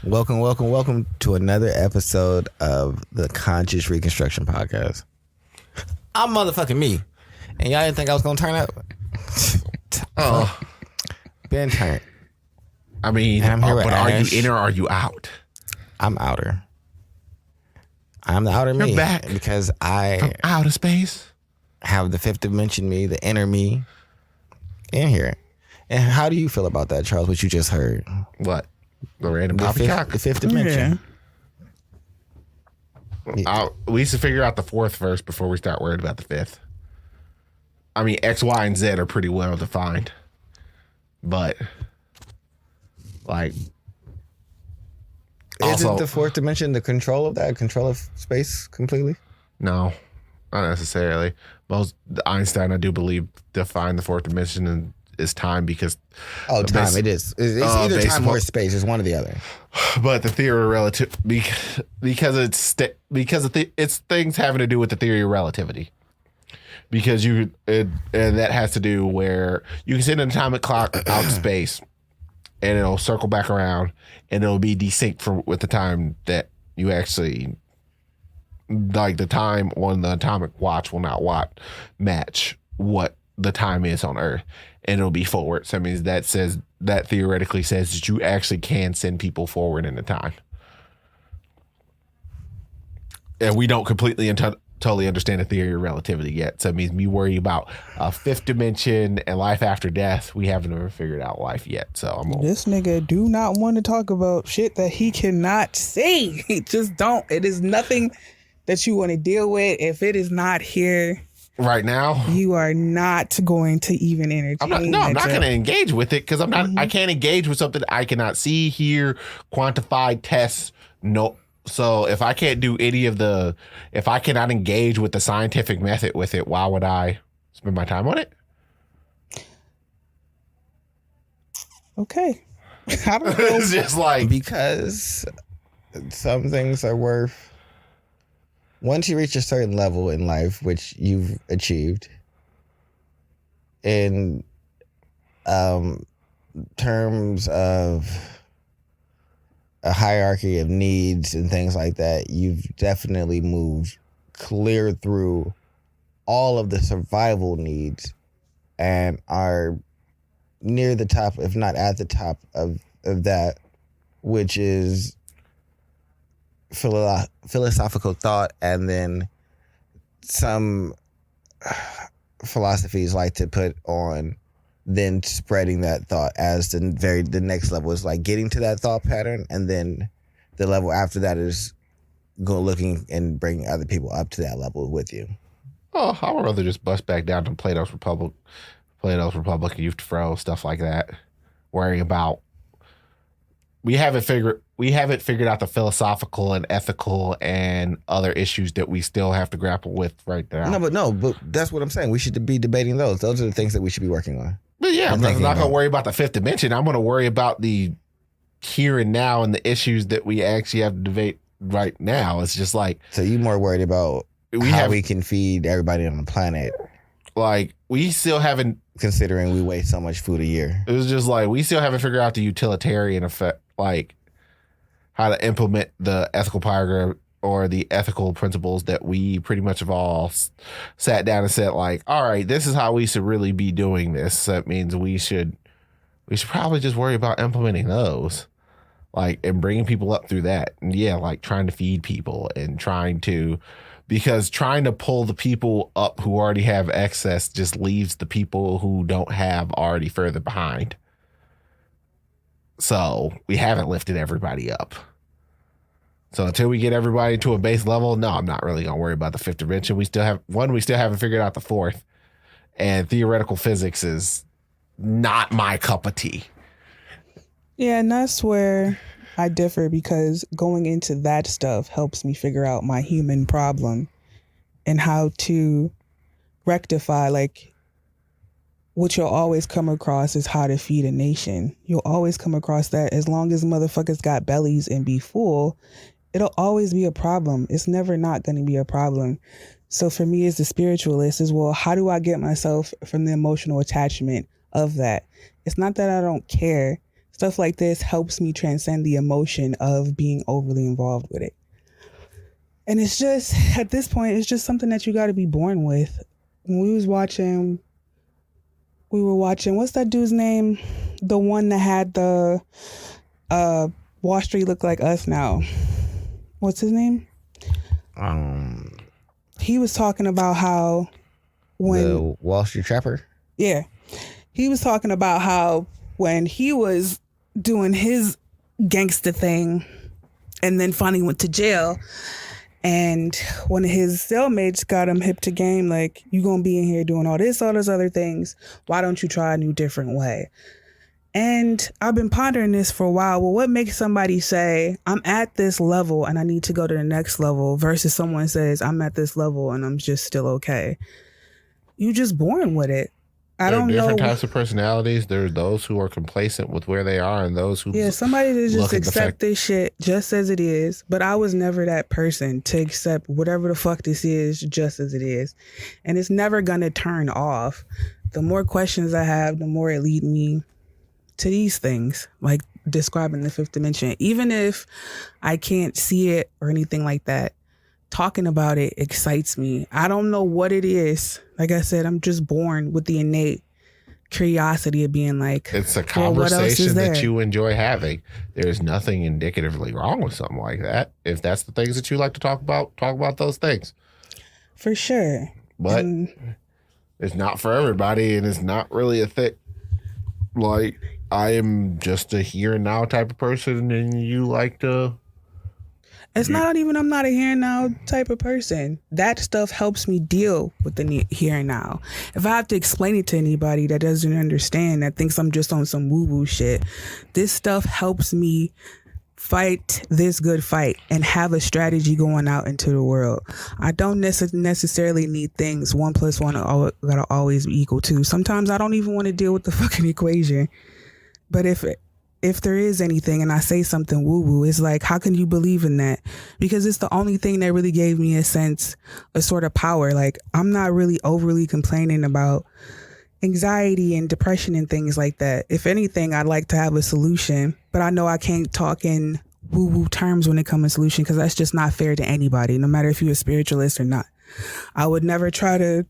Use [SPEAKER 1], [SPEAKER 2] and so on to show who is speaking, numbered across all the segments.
[SPEAKER 1] Welcome to another episode of the Conscious Reconstruction Podcast. I'm motherfucking me. And y'all didn't think I was going to turn up? Been turned.
[SPEAKER 2] I mean, but are you in or are you out?
[SPEAKER 1] I'm outer. I'm the outer me.
[SPEAKER 2] You're back.
[SPEAKER 1] Because
[SPEAKER 2] From outer space.
[SPEAKER 1] Have the fifth dimension me, the inner me, in here. And how do you feel about that, Charles, what you just heard?
[SPEAKER 2] What? The random poppycock?
[SPEAKER 1] The fifth dimension.
[SPEAKER 2] Yeah. We used to figure out the fourth first before we start worried about the fifth. I mean, X, Y, and Z are pretty well defined. But, like...
[SPEAKER 1] Isn't the fourth dimension the control of that? Control of space completely?
[SPEAKER 2] No, not necessarily. Einstein, I do believe, defined the fourth dimension is time because...
[SPEAKER 1] Oh, time. It is. It's either time or space. It's one or the other.
[SPEAKER 2] But the theory of relativity, because it's things having to do with the theory of relativity. Because and that has to do where you can send an atomic clock out to space and it'll circle back around and it'll be desynced with the time that you actually, like the time on the atomic watch will not match what the time is on Earth. And it'll be forward. So that means that theoretically says that you actually can send people forward in the time. And we don't completely and totally understand the theory of relativity yet. So it means me worry about a fifth dimension and life after death. We haven't ever figured out life yet. So
[SPEAKER 3] this nigga do not want to talk about shit that he cannot see. Just don't. It is nothing that you want to deal with. If it is not here
[SPEAKER 2] right now,
[SPEAKER 3] you are not going to even entertain.
[SPEAKER 2] I'm not going to engage with it because I'm not. I can't engage with something I cannot see, hear, quantify, test. No. So if I can't do if I cannot engage with the scientific method with it, why would I spend my time on it?
[SPEAKER 3] Okay. I don't know.
[SPEAKER 2] It's just like,
[SPEAKER 1] because some things are worth, once you reach a certain level in life, which you've achieved, in terms of a hierarchy of needs and things like that, you've definitely moved clear through all of the survival needs and are near the top, if not at the top of that, which is philosophical thought. And then some philosophies like to put on then spreading that thought as the next level is like getting to that thought pattern, and then the level after that is looking and bringing other people up to that level with you.
[SPEAKER 2] Oh, I would rather just bust back down to Plato's Republic, Youth to Fro, stuff like that. Worrying about we haven't figured out the philosophical and ethical and other issues that we still have to grapple with right now.
[SPEAKER 1] But that's what I'm saying. We should be debating those. Those are the things that we should be working on.
[SPEAKER 2] But yeah, I'm not going to worry about the fifth dimension. I'm going to worry about the here and now and the issues that we actually have to debate right now. It's just like...
[SPEAKER 1] So you're more worried about how we can feed everybody on the planet.
[SPEAKER 2] Like, we still haven't...
[SPEAKER 1] Considering we waste so much food a year.
[SPEAKER 2] It was just like, we still haven't figured out the utilitarian effect, like how to implement the ethical paragraph or the ethical principles that we pretty much have all sat down and said, like, all right, this is how we should really be doing this. That means we should probably just worry about implementing those, like, and bringing people up through that. And yeah, like trying to feed people and trying to pull the people up who already have excess just leaves the people who don't have already further behind. So we haven't lifted everybody up. So until we get everybody to a base level, no, I'm not really going to worry about the fifth dimension. We still haven't figured out the fourth. And theoretical physics is not my cup of tea.
[SPEAKER 3] Yeah, and that's where I differ, because going into that stuff helps me figure out my human problem and how to rectify, like, what you'll always come across is how to feed a nation. You'll always come across that. As long as motherfuckers got bellies and be full, it'll always be a problem. It's never not going to be a problem. So for me as a spiritualist is, well, how do I get myself from the emotional attachment of that? It's not that I don't care. It's stuff like this helps me transcend the emotion of being overly involved with it. And it's just, at this point, it's just something that you got to be born with. When we were watching, what's that dude's name? The one that had the Wall Street Look Like Us Now. What's his name? He was talking about how when
[SPEAKER 1] the Wall Street Trapper.
[SPEAKER 3] Yeah. He was talking about how when he was doing his gangster thing and then finally went to jail, and one of his cellmates got him hip to game, like, you gonna be in here doing all those other things. Why don't you try a new, different way? And I've been pondering this for a while. Well, what makes somebody say, I'm at this level and I need to go to the next level, versus someone says, I'm at this level and I'm just still okay? You just born with it.
[SPEAKER 2] There are different types of personalities. There are those who are complacent with where they are, and those who
[SPEAKER 3] somebody that just accept this shit just as it is. But I was never that person to accept whatever the fuck this is just as it is, and it's never gonna turn off. The more questions I have, the more it leads me to these things, like describing the fifth dimension. Even if I can't see it or anything like that, talking about it excites me. I don't know what it is. Like I said, I'm just born with the innate curiosity of being like,
[SPEAKER 2] it's a conversation that you enjoy having. There's nothing indicatively wrong with something like that. If that's the things that you like to talk about those things.
[SPEAKER 3] For sure.
[SPEAKER 2] But it's not for everybody, and it's not really a thing. Like, I am just a here and now type of person, and you like to...
[SPEAKER 3] It's not even I'm not a here and now type of person. That stuff helps me deal with the here and now. If I have to explain it to anybody that doesn't understand, that thinks I'm just on some woo-woo shit, this stuff helps me fight this good fight and have a strategy going out into the world. I don't necessarily need things 1 + 1 gotta always be equal to. Sometimes I don't even want to deal with the fucking equation. But if there is anything and I say something woo-woo, it's like, how can you believe in that? Because it's the only thing that really gave me a sort of power. Like, I'm not really overly complaining about anxiety and depression and things like that. If anything, I'd like to have a solution, but I know I can't talk in woo-woo terms when it comes to solution, because that's just not fair to anybody, no matter if you're a spiritualist or not. I would never try to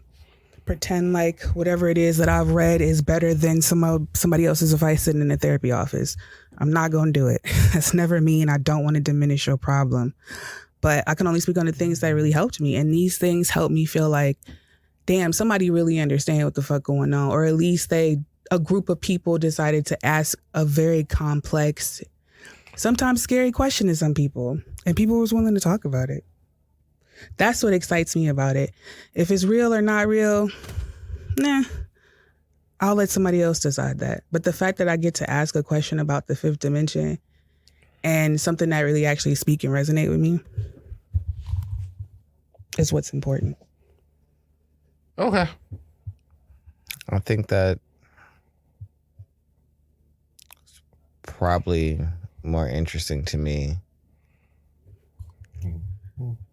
[SPEAKER 3] pretend like whatever it is that I've read is better than somebody else's advice sitting in a therapy office. I'm not going to do it. That's never me, and I don't want to diminish your problem. But I can only speak on the things that really helped me, and these things help me feel like, damn, somebody really understand what the fuck going on, or at least a group of people decided to ask a very complex, sometimes scary question to some people, and people was willing to talk about it. That's what excites me about it. If it's real or not real, I'll let somebody else decide that. But the fact that I get to ask a question about the fifth dimension and something that really actually speak and resonate with me is what's important.
[SPEAKER 2] Okay.
[SPEAKER 1] I think that it's probably more interesting to me.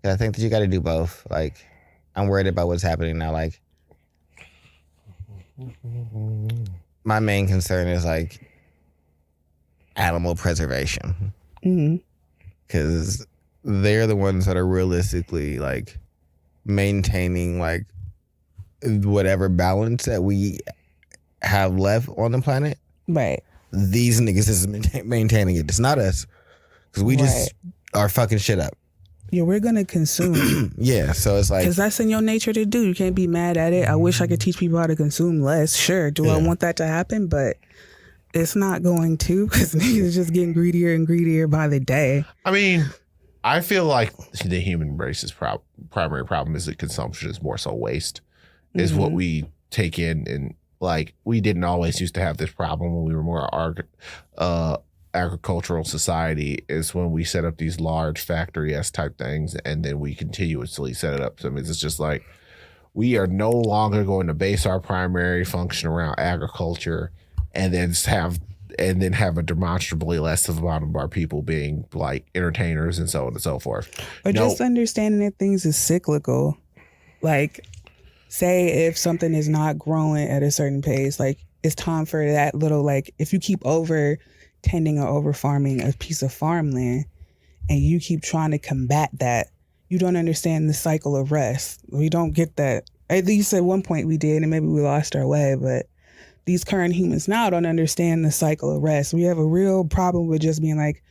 [SPEAKER 1] I think that you got to do both. Like, I'm worried about what's happening now. Like, my main concern is like animal preservation, because they're the ones that are realistically like maintaining like whatever balance that we have left on the planet.
[SPEAKER 3] Right.
[SPEAKER 1] These niggas is maintaining it. It's not us, because we just are fucking shit up.
[SPEAKER 3] Yeah, we're gonna consume.
[SPEAKER 1] Yeah, so it's like,
[SPEAKER 3] because that's in your nature to do. You can't be mad at it. I wish I could teach people how to consume less. Sure, do I want that to happen? But it's not going to, because niggas is just getting greedier and greedier by the day.
[SPEAKER 2] I mean, I feel like the human race's primary problem is that consumption is more so waste. Is what we take in, and like, we didn't always used to have this problem when we were more agricultural society. Is when we set up these large factory-esque type things, and then we continuously set it up. So I mean, it's just like, we are no longer going to base our primary function around agriculture, and then have a demonstrably less amount of our people being like entertainers and so on and so forth.
[SPEAKER 3] Or just understanding that things is cyclical. Like, say if something is not growing at a certain pace, like, it's time for that little, like, if you keep over tending or over farming a piece of farmland, and you keep trying to combat that, you don't understand the cycle of rest. We don't get that. At least at one point we did, and maybe we lost our way, but these current humans now don't understand the cycle of rest. We have a real problem with just being like,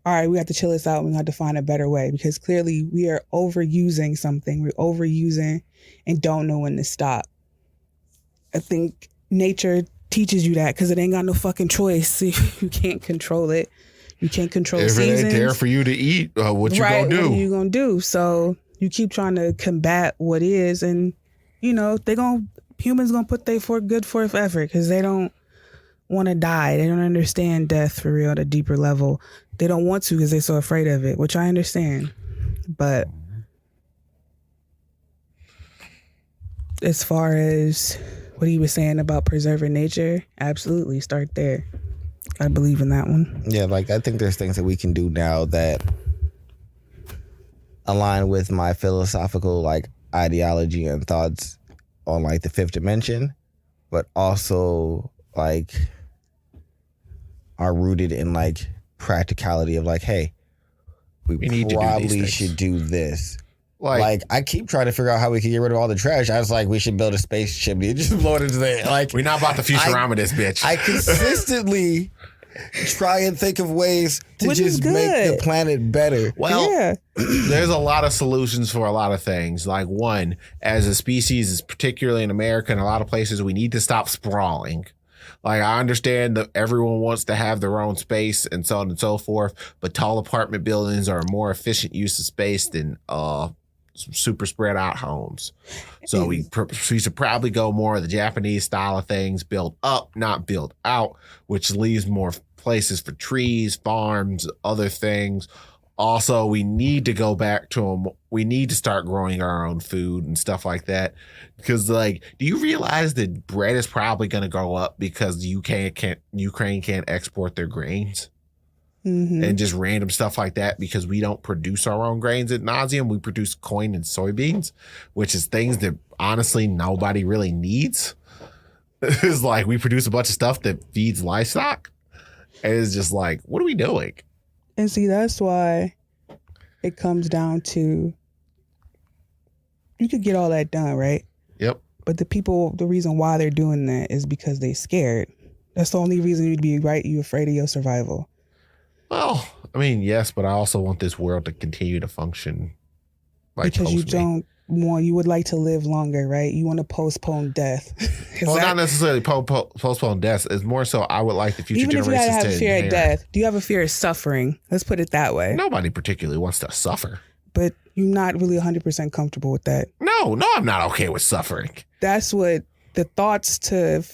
[SPEAKER 3] all right, we have to chill this out and we have to find a better way, because clearly we are overusing something. We're overusing and don't know when to stop. I think nature teaches you that because it ain't got no fucking choice. You can't control it. You can't control
[SPEAKER 2] if
[SPEAKER 3] seasons.
[SPEAKER 2] it ain't there for you to eat, what you
[SPEAKER 3] right,
[SPEAKER 2] gonna do?
[SPEAKER 3] What are you gonna do? So you keep trying to combat what is, and humans gonna put they for good forth effort because they don't want to die. They don't understand death for real at a deeper level. They don't want to because they're so afraid of it, which I understand. But as far as what he was saying about preserving nature, absolutely start there. I believe in that one.
[SPEAKER 1] Yeah, like I think there's things that we can do now that align with my philosophical like ideology and thoughts on like the fifth dimension, but also like are rooted in like practicality of like, hey, we
[SPEAKER 2] need to do
[SPEAKER 1] probably
[SPEAKER 2] these things.
[SPEAKER 1] should do this. Like I keep trying to figure out how we can get rid of all the trash. I was like, we should build a space chimney and just blow it into the like.
[SPEAKER 2] We're not about the Futurama this bitch.
[SPEAKER 1] I consistently try and think of ways to
[SPEAKER 3] Which is
[SPEAKER 1] just make the
[SPEAKER 3] good.
[SPEAKER 1] planet better.
[SPEAKER 2] Well,
[SPEAKER 3] Yeah.
[SPEAKER 2] there's a lot of solutions for a lot of things. Like one, as a species, particularly in America and a lot of places, we need to stop sprawling. Like I understand that everyone wants to have their own space and so on and so forth, but tall apartment buildings are a more efficient use of space than super spread out homes. So we should probably go more of the Japanese style of things, build up, not build out, which leaves more places for trees, farms, other things. Also, we need to go back to we need to start growing our own food and stuff like that. Because, like, do you realize that bread is probably going to go up because Ukraine can't export their grains?
[SPEAKER 3] Mm-hmm.
[SPEAKER 2] And just random stuff like that because we don't produce our own grains ad nauseum. We produce corn and soybeans, which is things that honestly nobody really needs. It's like we produce a bunch of stuff that feeds livestock. And it's just like, what are we doing?
[SPEAKER 3] And see, that's why it comes down to you could get all that done, right?
[SPEAKER 2] Yep.
[SPEAKER 3] But the reason why they're doing that is because they're scared. That's the only reason you'd be right. You're afraid of your survival.
[SPEAKER 2] Well, I mean, yes, but I also want this world to continue to function. Like
[SPEAKER 3] Because you would like to live longer, right? You want to postpone death.
[SPEAKER 2] Well, not necessarily postpone death. It's more so I would like the future
[SPEAKER 3] Even if you
[SPEAKER 2] generations
[SPEAKER 3] had to have
[SPEAKER 2] to
[SPEAKER 3] a fear of
[SPEAKER 2] inherit.
[SPEAKER 3] death, do you have a fear of suffering? Let's put it that way.
[SPEAKER 2] Nobody particularly wants to suffer.
[SPEAKER 3] But you're not really 100% comfortable with that.
[SPEAKER 2] No, I'm not okay with suffering.
[SPEAKER 3] That's what the thoughts to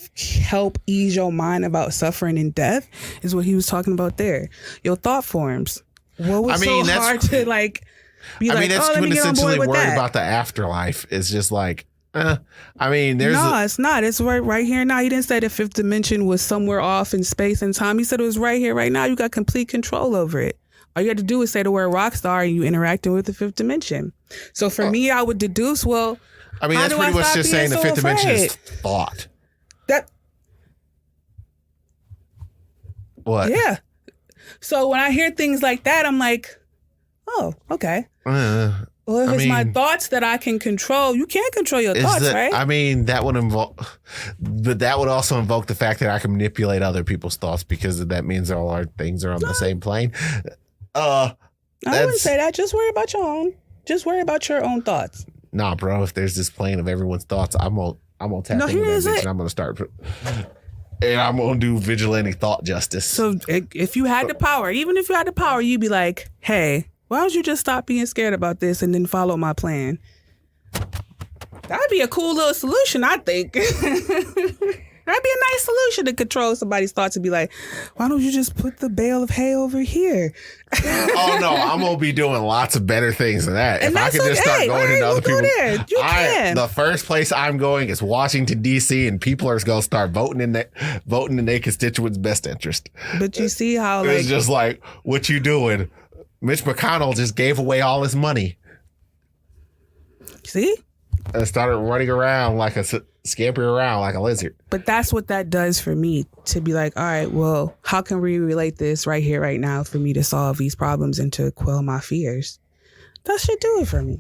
[SPEAKER 3] help ease your mind about suffering and death is what he was talking about there. Your thought forms. What was so hard to like be like,
[SPEAKER 2] that's
[SPEAKER 3] let me get on board
[SPEAKER 2] essentially
[SPEAKER 3] with
[SPEAKER 2] worried
[SPEAKER 3] that.
[SPEAKER 2] about the afterlife. It's just like, I mean, there's
[SPEAKER 3] it's not. It's right here now. He didn't say the fifth dimension was somewhere off in space and time. He said it was right here, right now. You got complete control over it. All you have to do is say the word rock star and you interacting with the fifth dimension. So for me, I would deduce, well,
[SPEAKER 2] I mean,
[SPEAKER 3] how
[SPEAKER 2] that's
[SPEAKER 3] do I
[SPEAKER 2] pretty much
[SPEAKER 3] stop
[SPEAKER 2] just
[SPEAKER 3] being
[SPEAKER 2] saying the
[SPEAKER 3] so
[SPEAKER 2] fifth dimension is
[SPEAKER 3] afraid?
[SPEAKER 2] thought.
[SPEAKER 3] That
[SPEAKER 2] What?
[SPEAKER 3] yeah. So when I hear things like that, I'm like, oh, okay. Well, if it's my thoughts that I can control, you can't control your thoughts, right?
[SPEAKER 2] I mean, that would but that would also invoke the fact that I can manipulate other people's thoughts because that means all our things are on the same plane.
[SPEAKER 3] I wouldn't say that. Just worry about your own. Just worry about your own thoughts.
[SPEAKER 2] Nah, bro. If there's this plane of everyone's thoughts, I'm gonna tap into that bitch and I'm gonna start. And I'm gonna do vigilante thought justice.
[SPEAKER 3] So if you had the power, even if you had the power, you'd be like, hey, why don't you just stop being scared about this and then follow my plan? That'd be a cool little solution, I think. That'd be a nice solution to control somebody's thoughts and be like, why don't you just put the bale of hay over here?
[SPEAKER 2] Oh no, I'm gonna be doing lots of better things than that.
[SPEAKER 3] And
[SPEAKER 2] if I
[SPEAKER 3] that's
[SPEAKER 2] could just start
[SPEAKER 3] okay.
[SPEAKER 2] going
[SPEAKER 3] All right,
[SPEAKER 2] into other
[SPEAKER 3] we'll go
[SPEAKER 2] people,
[SPEAKER 3] there. You can.
[SPEAKER 2] The first place I'm going is Washington D.C. and people are gonna start voting in their constituents' best interest.
[SPEAKER 3] But you see how
[SPEAKER 2] It's just like, what you doing? Mitch McConnell just gave away all his money
[SPEAKER 3] see?
[SPEAKER 2] and started running around like a scamper around like a lizard.
[SPEAKER 3] But that's what that does for me, to be like, all right, well, how can we relate this right here, right now, for me to solve these problems and to quell my fears? That should do it for me.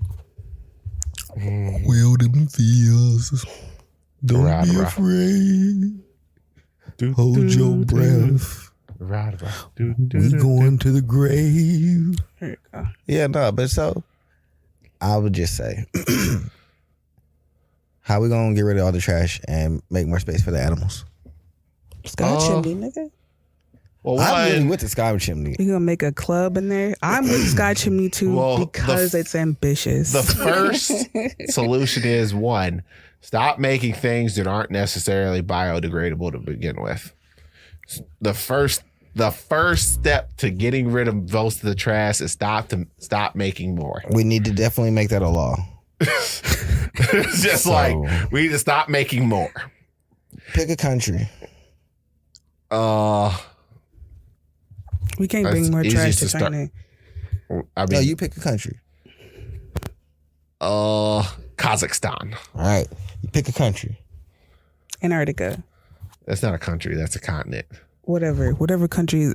[SPEAKER 1] Quell them fears. Don't
[SPEAKER 2] Right,
[SPEAKER 1] be
[SPEAKER 2] right.
[SPEAKER 1] afraid. Hold your breath.
[SPEAKER 2] Right.
[SPEAKER 1] We going to the grave.
[SPEAKER 3] There you go.
[SPEAKER 1] Yeah, no, but so I would just say, how we gonna get rid of all the trash and make more space for the animals?
[SPEAKER 3] Sky chimney, nigga.
[SPEAKER 2] Well,
[SPEAKER 1] I'm really
[SPEAKER 2] one,
[SPEAKER 1] with the sky chimney.
[SPEAKER 3] You gonna make a club in there? I'm with Sky Chimney too
[SPEAKER 2] Well,
[SPEAKER 3] because it's ambitious.
[SPEAKER 2] the first solution is one, stop making things that aren't necessarily biodegradable to begin with. The first step to getting rid of most of the trash is stop making more.
[SPEAKER 1] We need to definitely make that a law.
[SPEAKER 2] It's just
[SPEAKER 1] So-
[SPEAKER 2] like we need to stop making more.
[SPEAKER 1] Pick a country.
[SPEAKER 3] We can't
[SPEAKER 2] That's
[SPEAKER 3] bring more
[SPEAKER 2] easiest
[SPEAKER 3] trash to
[SPEAKER 2] to start.
[SPEAKER 3] China.
[SPEAKER 2] I
[SPEAKER 1] No,
[SPEAKER 2] mean,
[SPEAKER 1] you pick a country.
[SPEAKER 2] Kazakhstan.
[SPEAKER 1] All right. You pick a country.
[SPEAKER 3] Antarctica.
[SPEAKER 2] That's not a country. That's a continent.
[SPEAKER 3] Whatever country,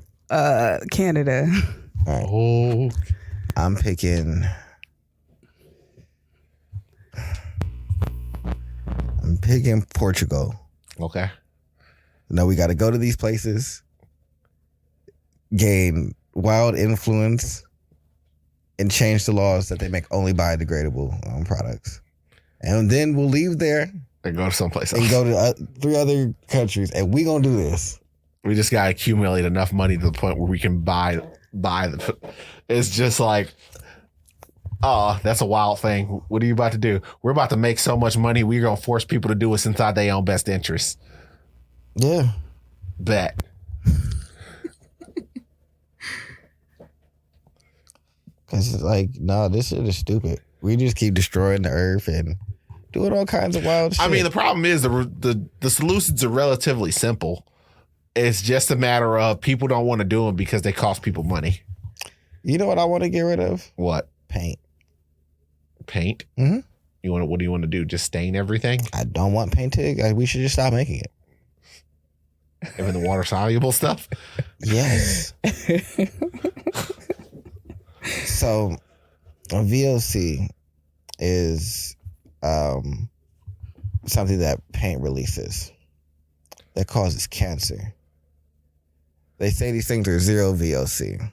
[SPEAKER 3] Canada.
[SPEAKER 2] Oh,
[SPEAKER 1] I'm picking Portugal.
[SPEAKER 2] okay.
[SPEAKER 1] No, we got to go to these places, gain wild influence, and change the laws that they make only biodegradable products. And then we'll leave there
[SPEAKER 2] And go to someplace
[SPEAKER 1] and
[SPEAKER 2] else.
[SPEAKER 1] go to 3 other countries, and we gonna do this.
[SPEAKER 2] We just gotta accumulate enough money to the point where we can buy the. It's just like, oh, that's a wild thing. What are you about to do? We're about to make so much money. We're gonna force people to do what's inside their own best interest.
[SPEAKER 1] Yeah.
[SPEAKER 2] Bet.
[SPEAKER 1] Because it's like, no, this shit is stupid. We just keep destroying the earth and doing all kinds of wild shit.
[SPEAKER 2] I mean, the problem is the solutions are relatively simple. It's just a matter of people don't want to do them because they cost people money.
[SPEAKER 1] You know what I want to get rid of?
[SPEAKER 2] What?
[SPEAKER 1] Paint.
[SPEAKER 2] Paint?
[SPEAKER 1] Mhm.
[SPEAKER 2] What do you want to do? Just stain everything?
[SPEAKER 1] I don't want paint to. We should just stop making it.
[SPEAKER 2] Even the water soluble stuff?
[SPEAKER 1] Yes. So, a VOC is something that paint releases that causes cancer. They say these things are zero VOC,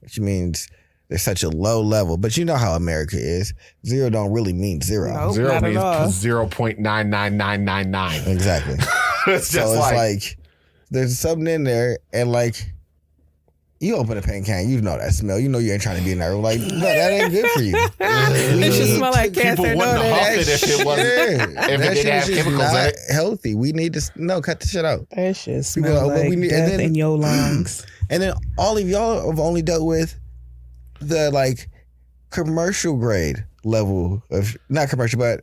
[SPEAKER 1] which means they're such a low level. But you know how America is. Zero don't really mean zero.
[SPEAKER 3] Nope,
[SPEAKER 2] Zero
[SPEAKER 3] not at
[SPEAKER 2] means
[SPEAKER 3] all.
[SPEAKER 2] 0.99999.
[SPEAKER 1] Exactly.
[SPEAKER 2] It's
[SPEAKER 1] So
[SPEAKER 2] just
[SPEAKER 1] it's
[SPEAKER 2] like,
[SPEAKER 1] like there's something in there, and like you open a paint can, you know that smell. You know you ain't trying to be in there. Like, no, that ain't good for you.
[SPEAKER 3] It should smell like
[SPEAKER 2] People
[SPEAKER 3] cancer.
[SPEAKER 2] wouldn't
[SPEAKER 3] Know
[SPEAKER 2] have
[SPEAKER 3] that.
[SPEAKER 2] huffed it if it wasn't.
[SPEAKER 1] Yeah,
[SPEAKER 2] if it
[SPEAKER 1] that
[SPEAKER 2] didn't
[SPEAKER 1] shit
[SPEAKER 2] have
[SPEAKER 1] is just
[SPEAKER 2] chemicals in
[SPEAKER 1] not
[SPEAKER 2] it.
[SPEAKER 1] healthy. We need to cut the shit out.
[SPEAKER 3] That shit
[SPEAKER 1] People
[SPEAKER 3] smell
[SPEAKER 1] are-
[SPEAKER 3] like
[SPEAKER 1] we need- and
[SPEAKER 3] death
[SPEAKER 1] then-
[SPEAKER 3] in your lungs.
[SPEAKER 1] And then all of y'all have only dealt with the like commercial grade level of, not commercial, but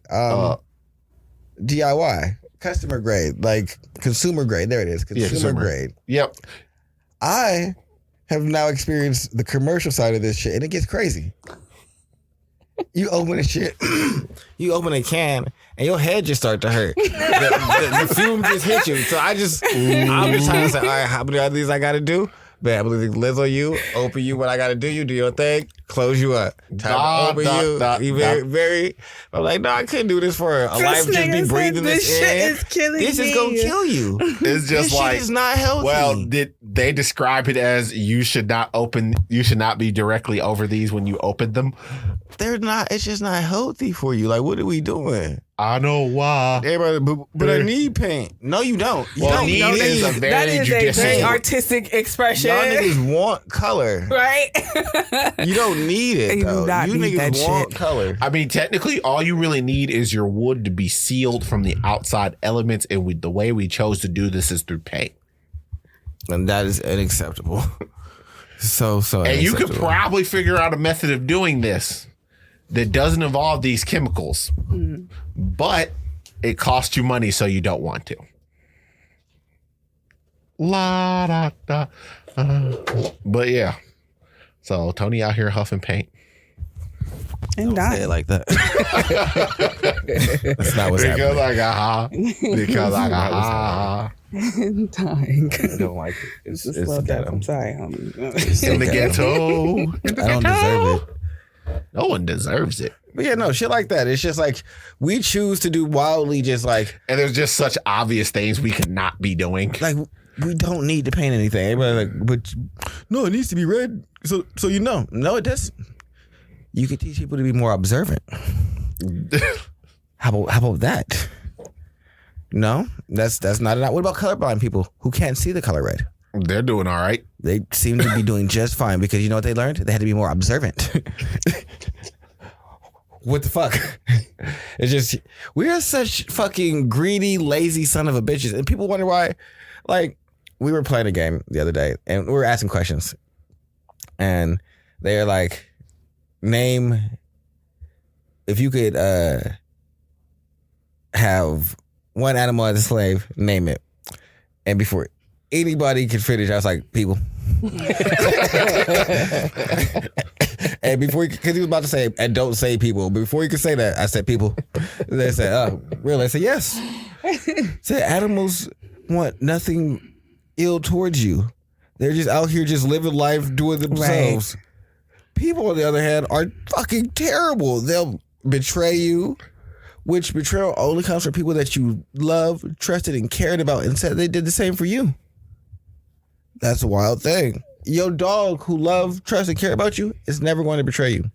[SPEAKER 1] DIY, customer grade, like consumer grade. There it is, consumer
[SPEAKER 2] consumer.
[SPEAKER 1] grade.
[SPEAKER 2] Yep.
[SPEAKER 1] I have now experienced the commercial side of this shit, and it gets crazy. You open a shit, you open a can, and your head just start to hurt. The fume just hit you. So I'm just trying to say, all right, how many of these I got to do? Man, I believe Lizzo you, open you what I got to do. You do your thing, close you up. Time to open you. You very. I'm like, no, I couldn't do this for a life. Just be
[SPEAKER 3] nigga said
[SPEAKER 1] breathing this
[SPEAKER 3] shit
[SPEAKER 1] in.
[SPEAKER 3] is killing
[SPEAKER 1] This is
[SPEAKER 3] me.
[SPEAKER 1] gonna kill you.
[SPEAKER 2] It's
[SPEAKER 1] This
[SPEAKER 2] just like,
[SPEAKER 1] shit is not healthy.
[SPEAKER 2] well, did they describe it as you should not be directly over these when you open them?
[SPEAKER 1] they're not. It's just not healthy for you. Like, what are we doing?
[SPEAKER 2] I know why.
[SPEAKER 1] Everybody, but I need paint. No, you don't. You
[SPEAKER 2] Well,
[SPEAKER 1] don't.
[SPEAKER 2] need
[SPEAKER 1] Y'all
[SPEAKER 2] is a
[SPEAKER 1] niggas-
[SPEAKER 2] very
[SPEAKER 3] That is a
[SPEAKER 2] judicious
[SPEAKER 3] very
[SPEAKER 2] word.
[SPEAKER 3] artistic expression.
[SPEAKER 1] Y'all niggas want color.
[SPEAKER 3] Right?
[SPEAKER 1] You don't need it.
[SPEAKER 3] You do
[SPEAKER 1] though.
[SPEAKER 3] not
[SPEAKER 1] You
[SPEAKER 3] need
[SPEAKER 1] niggas
[SPEAKER 3] that
[SPEAKER 1] want
[SPEAKER 3] shit.
[SPEAKER 1] color.
[SPEAKER 2] I mean, technically, all you really need is your wood to be sealed from the outside elements, and the way we chose to do this is through paint.
[SPEAKER 1] And that is unacceptable. So
[SPEAKER 2] And you could
[SPEAKER 1] unacceptable.
[SPEAKER 2] probably figure out a method of doing this that doesn't involve these chemicals, but it costs you money, so you don't want to. La da da. But yeah, so Tony out here huffing paint.
[SPEAKER 3] And
[SPEAKER 1] Don't say it like that. That's not what's
[SPEAKER 2] Because
[SPEAKER 1] happening.
[SPEAKER 2] I got because I got
[SPEAKER 3] and dying.
[SPEAKER 1] I don't like it.
[SPEAKER 3] It's
[SPEAKER 1] It's
[SPEAKER 3] just slow death.
[SPEAKER 1] ghetto.
[SPEAKER 3] I'm sorry, homie.
[SPEAKER 2] in the
[SPEAKER 1] okay.
[SPEAKER 2] ghetto.
[SPEAKER 1] I don't deserve it.
[SPEAKER 2] No one deserves it.
[SPEAKER 1] But yeah, no, shit like that. It's just like we choose to do wildly just like
[SPEAKER 2] And there's just such obvious things we could not be doing.
[SPEAKER 1] we don't need to paint anything. Everybody like, but no, it needs to be red. So you know. No, it doesn't. You can teach people to be more observant. How about that? No, that's not enough. What about colorblind people who can't see the color red?
[SPEAKER 2] They're doing all right.
[SPEAKER 1] They seem to be doing just fine because you know what they learned? They had to be more observant. What the fuck? It's just, we are such fucking greedy, lazy son of a bitches. And people wonder why. Like, we were playing a game the other day and we were asking questions. And they're like, name, if you could have one animal as a slave, name it. And before anybody could finish, I was like, people. And before, because he was about to say, and don't say people. Before he could say that, I said people. They said, oh, really? I said, yes. Said animals want nothing ill towards you. They're just out here just living life, doing themselves. Right. People, on the other hand, are fucking terrible. They'll betray you, which betrayal only comes from people that you love, trusted, and cared about, and said they did the same for you. That's a wild thing. Your dog who love, trust, and care about you is never going to betray you.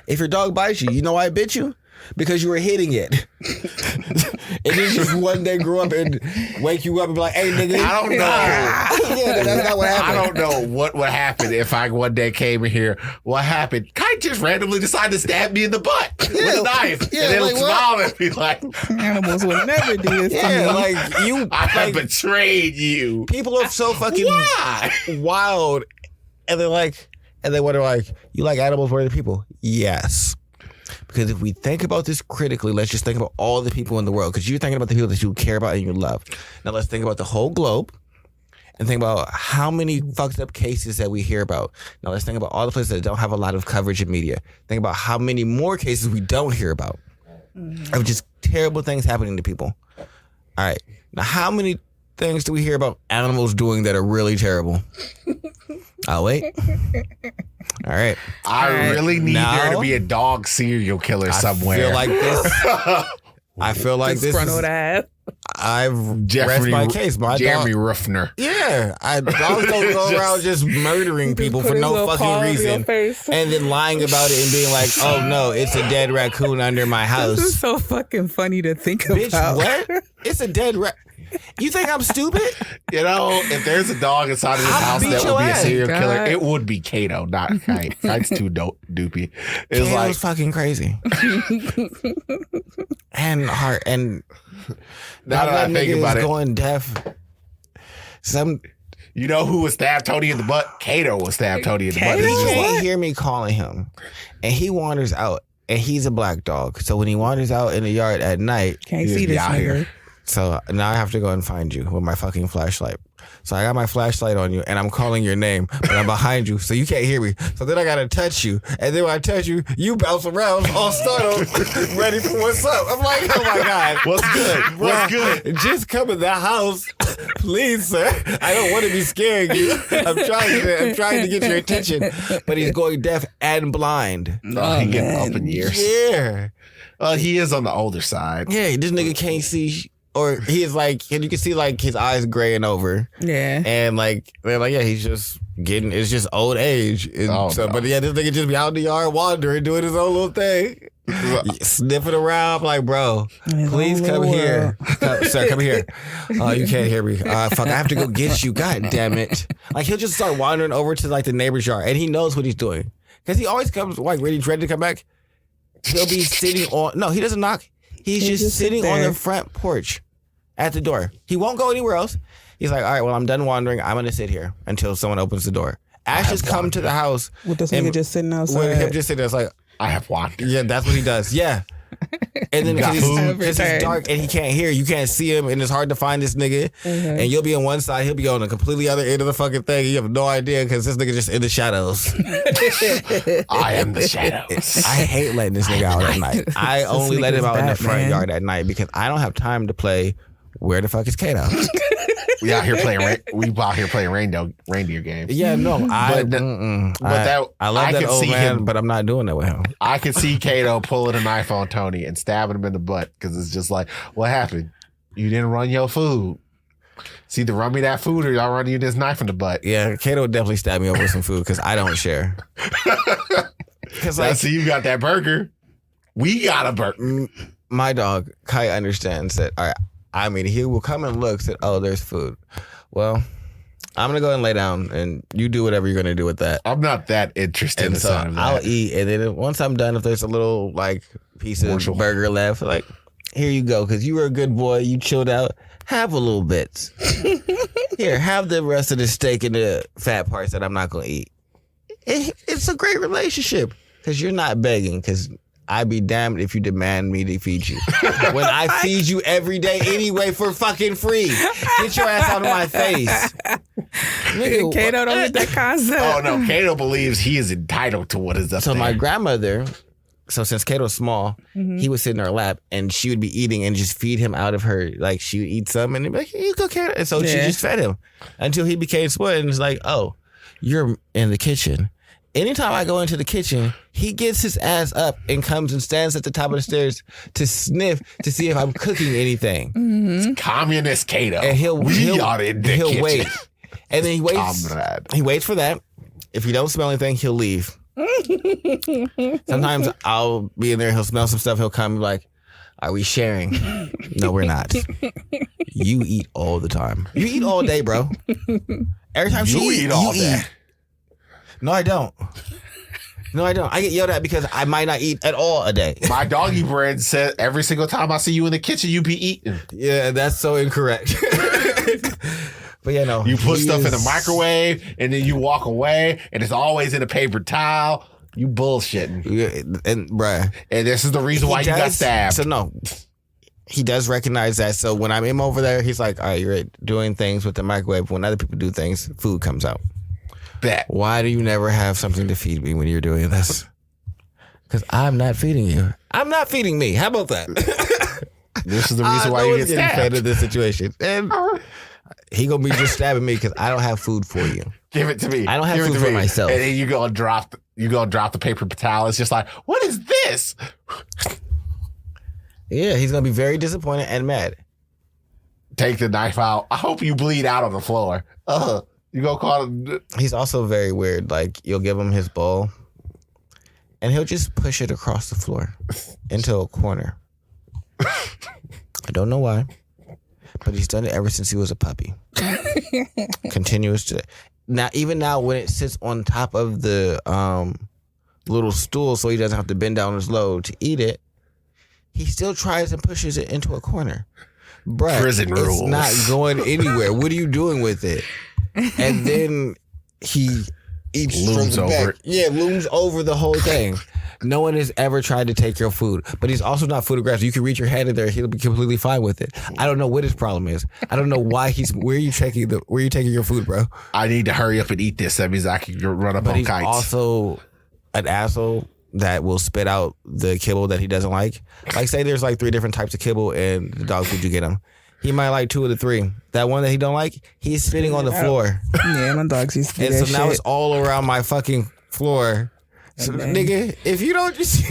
[SPEAKER 1] If your dog bites you, you know why it bit you? Because you were hitting it. It didn't just one day grow up and wake you up and be like, hey, nigga.
[SPEAKER 2] I don't know.
[SPEAKER 1] Yeah, that's not what happened.
[SPEAKER 2] I don't know what would happen if I one day came in here. What happened? Kite just randomly decided to stab me in the butt with a knife.
[SPEAKER 1] Yeah,
[SPEAKER 2] and then
[SPEAKER 1] like,
[SPEAKER 2] smile and be like,
[SPEAKER 3] Animals would never do this to
[SPEAKER 1] Yeah,
[SPEAKER 3] me.
[SPEAKER 1] like you.
[SPEAKER 2] I have
[SPEAKER 1] Like,
[SPEAKER 2] betrayed you.
[SPEAKER 1] people are so fucking
[SPEAKER 2] Why?
[SPEAKER 1] wild. And they're like, and they wonder, like, you like animals more than people? Yes. Because if we think about this critically, let's just think about all the people in the world. Because you're thinking about the people that you care about and you love. Now let's think about the whole globe and think about how many fucked up cases that we hear about. Now let's think about all the places that don't have a lot of coverage in media. Think about how many more cases we don't hear about of just terrible things happening to people. All right. Now how many things do we hear about animals doing that are really terrible? I'll wait. All right.
[SPEAKER 2] I really need
[SPEAKER 1] Now-
[SPEAKER 2] there to be a dog serial killer somewhere.
[SPEAKER 1] I feel like this
[SPEAKER 3] Disgruntled
[SPEAKER 1] is,
[SPEAKER 3] ass.
[SPEAKER 1] I've rest my case. My
[SPEAKER 2] Jeremy
[SPEAKER 1] dog,
[SPEAKER 2] Ruffner.
[SPEAKER 1] yeah, dogs don't go around just murdering people
[SPEAKER 3] Put
[SPEAKER 1] for
[SPEAKER 3] his
[SPEAKER 1] no
[SPEAKER 3] little paw
[SPEAKER 1] fucking
[SPEAKER 3] on your
[SPEAKER 1] reason,
[SPEAKER 3] face.
[SPEAKER 1] and then lying about it and being like, "Oh no, it's a dead raccoon under my
[SPEAKER 3] This is
[SPEAKER 1] house."
[SPEAKER 3] so fucking funny to think
[SPEAKER 1] Bitch,
[SPEAKER 3] about.
[SPEAKER 1] what? It's a dead rat. You think I'm stupid?
[SPEAKER 2] You know, if there's a dog inside of this
[SPEAKER 1] I'll
[SPEAKER 2] house
[SPEAKER 1] beat
[SPEAKER 2] that
[SPEAKER 1] your
[SPEAKER 2] would be a
[SPEAKER 1] ass.
[SPEAKER 2] serial
[SPEAKER 3] God.
[SPEAKER 2] killer, it would be Kato, not Kite. Kite's too doopy. It's
[SPEAKER 1] Kato's
[SPEAKER 2] like,
[SPEAKER 1] fucking crazy. And heart and
[SPEAKER 2] now that I think about it,
[SPEAKER 1] going deaf. Some
[SPEAKER 2] you know who was stabbed Tony in the butt? Kato was stabbed Tony in the butt.
[SPEAKER 3] Kato?
[SPEAKER 2] It's
[SPEAKER 1] you
[SPEAKER 2] just
[SPEAKER 1] can't
[SPEAKER 2] like,
[SPEAKER 1] hear me calling him, and he wanders out, and he's a black dog. So when he wanders out in the yard at night,
[SPEAKER 3] Can't
[SPEAKER 2] He
[SPEAKER 3] see
[SPEAKER 2] just be
[SPEAKER 3] this
[SPEAKER 2] out here.
[SPEAKER 3] nigga.
[SPEAKER 1] so now I have to go and find you with my fucking flashlight. So I got my flashlight on you, and I'm calling your name, but I'm behind you, so you can't hear me. So then I gotta touch you, and then when I touch you, you bounce around, all startled, ready for what's up. I'm like, oh my god,
[SPEAKER 2] what's good? What's good?
[SPEAKER 1] Just come in the house, please, sir. I don't want to be scaring you. I'm trying to get your attention, but he's going deaf and blind.
[SPEAKER 2] Oh, he getting up in years.
[SPEAKER 1] Yeah.
[SPEAKER 2] He is on the older side.
[SPEAKER 1] Yeah, this nigga can't see, or he is like, and you can see like his eyes graying over,
[SPEAKER 3] Yeah.
[SPEAKER 1] and like they're like, yeah, he's just getting, it's just old age. And
[SPEAKER 2] Oh,
[SPEAKER 1] so,
[SPEAKER 2] no.
[SPEAKER 1] but yeah, this nigga just be out in the yard wandering, doing his own little thing, sniffing around. I'm like, bro,
[SPEAKER 3] His
[SPEAKER 1] please
[SPEAKER 3] own
[SPEAKER 1] come
[SPEAKER 3] little
[SPEAKER 1] here, sir, come here. Oh, you can't hear me. Fuck, I have to go get you. God damn it! Like he'll just start wandering over to like the neighbor's yard, and he knows what he's doing because he always comes like ready to come back. He'll be sitting on. No, he doesn't knock. He's
[SPEAKER 3] He
[SPEAKER 1] just
[SPEAKER 3] just sit
[SPEAKER 1] sitting on
[SPEAKER 3] there.
[SPEAKER 1] the front porch at the door. He won't go anywhere else. He's like, all right, well, I'm done wandering. I'm going to sit here until someone opens the door. Ash has come to the house
[SPEAKER 3] With this
[SPEAKER 1] and
[SPEAKER 3] nigga just sitting
[SPEAKER 1] with him
[SPEAKER 3] outside.
[SPEAKER 1] just sitting there. It's like,
[SPEAKER 2] I have wandered.
[SPEAKER 1] yeah, that's what he does. Yeah. And then
[SPEAKER 2] Got food.
[SPEAKER 1] because it's dark and he can't hear, you can't see him, and it's hard to find this nigga.
[SPEAKER 3] Mm-hmm.
[SPEAKER 1] And you'll be on one side, he'll be on the completely other end of the fucking thing. And you have no idea because this nigga just in the shadows.
[SPEAKER 2] I am the shadows.
[SPEAKER 1] I hate letting this nigga out at night. I only let him out in the front
[SPEAKER 3] Batman.
[SPEAKER 1] yard at night because I don't have time to play. Where the fuck is Kato?
[SPEAKER 2] We out here playing reindeer games.
[SPEAKER 1] Yeah, no, I love
[SPEAKER 2] I
[SPEAKER 1] that
[SPEAKER 2] could
[SPEAKER 1] old
[SPEAKER 2] see
[SPEAKER 1] man,
[SPEAKER 2] him.
[SPEAKER 1] but I'm not doing that with him.
[SPEAKER 2] I could see Kato pulling a knife on Tony and stabbing him in the butt because it's just like, what happened? You didn't run your food. It's either run me that food or y'all run you this knife in the butt.
[SPEAKER 1] Yeah, Kato would definitely stab me over some food because I don't share. Because
[SPEAKER 2] I see you got that burger. We got a burger.
[SPEAKER 1] my dog Kai understands that. All right, I mean, he will come and look. Said, "Oh, there's food." Well, I'm gonna go and lay down, and you do whatever you're gonna do with that.
[SPEAKER 2] I'm not that interested in
[SPEAKER 1] And
[SPEAKER 2] the
[SPEAKER 1] so
[SPEAKER 2] son of that.
[SPEAKER 1] I'll eat, and then once I'm done, if there's a little like piece of
[SPEAKER 2] Morsel.
[SPEAKER 1] burger left, like here you go, because you were a good boy, you chilled out. Have a little bit. Here, have the rest of the steak and the fat parts that I'm not gonna eat. It's a great relationship because you're not begging. Because I'd be damned if you demand me to feed you when I feed you every day anyway for fucking free. Get your ass out of my face. Nigga,
[SPEAKER 3] Kato don't get that concept.
[SPEAKER 2] Oh no, Kato believes he is entitled to what is up
[SPEAKER 1] So
[SPEAKER 2] there.
[SPEAKER 1] my grandmother, so since Kato's small, he would sit in her lap and she would be eating and just feed him out of her. Like she would eat some and he'd be like, "Here you go, Kato." And so she
[SPEAKER 3] Yeah.
[SPEAKER 1] just fed him until he became spoiled and it's like, "Oh, you're in the kitchen." Anytime I go into the kitchen, he gets his ass up and comes and stands at the top of the stairs to sniff to see if I'm cooking anything.
[SPEAKER 2] Communist Kato.
[SPEAKER 1] And he'll
[SPEAKER 2] are in the kitchen.
[SPEAKER 1] wait. And then he waits.
[SPEAKER 2] Comrade.
[SPEAKER 1] He waits for that. If he don't smell anything, he'll leave. Sometimes I'll be in there, he'll smell some stuff, he'll come and be like, "Are we sharing?" No, we're not. You eat all the time. You eat all day, bro. Every time
[SPEAKER 2] You
[SPEAKER 1] she
[SPEAKER 2] eat all
[SPEAKER 1] you
[SPEAKER 2] day.
[SPEAKER 1] eat. No, I don't. No, I don't. I get yelled at because I might not eat at all a day.
[SPEAKER 2] My doggy bread said every single time I see you in the kitchen, you be eating.
[SPEAKER 1] Yeah, that's so incorrect. But yeah, no.
[SPEAKER 2] You put
[SPEAKER 1] he
[SPEAKER 2] stuff in the
[SPEAKER 1] is-
[SPEAKER 2] microwave and then you walk away and it's always in a paper towel. You bullshitting.
[SPEAKER 1] Yeah, and bruh.
[SPEAKER 2] And this is the reason why
[SPEAKER 1] He
[SPEAKER 2] you got
[SPEAKER 1] does-
[SPEAKER 2] stabbed.
[SPEAKER 1] So no, he does recognize that. So when I'm in over there, he's like, "All right, you're doing things with the microwave. When other people do things, food comes out.
[SPEAKER 2] Bet.
[SPEAKER 1] Why do you never have something to feed me when you're doing this?" Because I'm not feeding you. I'm not feeding me. How about that?
[SPEAKER 2] This is the reason why you get
[SPEAKER 1] getting fed
[SPEAKER 2] stabbed.
[SPEAKER 1] in this situation. And he gonna be just stabbing me because I don't have food for you.
[SPEAKER 2] Give it to me.
[SPEAKER 1] I don't have
[SPEAKER 2] Give it
[SPEAKER 1] food
[SPEAKER 2] to
[SPEAKER 1] for
[SPEAKER 2] me.
[SPEAKER 1] myself.
[SPEAKER 2] And then you go and drop the paper towel. It's just like, what is this?
[SPEAKER 1] Yeah, he's gonna be very disappointed and mad.
[SPEAKER 2] Take the knife out. I hope you bleed out on the floor. You go call it.
[SPEAKER 1] He's also very weird. Like you'll give him his bowl, and he'll just push it across the floor into a corner. I don't know why, but he's done it ever since he was a puppy. Continuous to now. Even now, when it sits on top of the little stool, so he doesn't have to bend down his load to eat it, he still tries and pushes it into a corner. Bruh,
[SPEAKER 2] Prison rules.
[SPEAKER 1] It's not going anywhere. What are you doing with it? And then he eats
[SPEAKER 2] Looms
[SPEAKER 1] from the
[SPEAKER 2] over
[SPEAKER 1] back.
[SPEAKER 2] it.
[SPEAKER 1] Yeah, looms over the whole thing. No one has ever tried to take your food, but he's also not food aggressive. You can reach your hand in there; he'll be completely fine with it. I don't know what his problem is. I don't know why he's. Where are you taking your food, bro?
[SPEAKER 2] I need to hurry up and eat this. That means I can run up
[SPEAKER 1] But
[SPEAKER 2] on
[SPEAKER 1] he's
[SPEAKER 2] kites.
[SPEAKER 1] also an asshole that will spit out the kibble that he doesn't like. Like, say there's like 3 different types of kibble and the dog food you get him. He might like 2 of the 3. That one that he don't like, he's spitting on the floor.
[SPEAKER 3] Yeah, my dogs used to do
[SPEAKER 1] And
[SPEAKER 3] that
[SPEAKER 1] so now
[SPEAKER 3] shit.
[SPEAKER 1] it's all around my fucking floor. So,
[SPEAKER 3] And then-
[SPEAKER 1] nigga, if you don't just...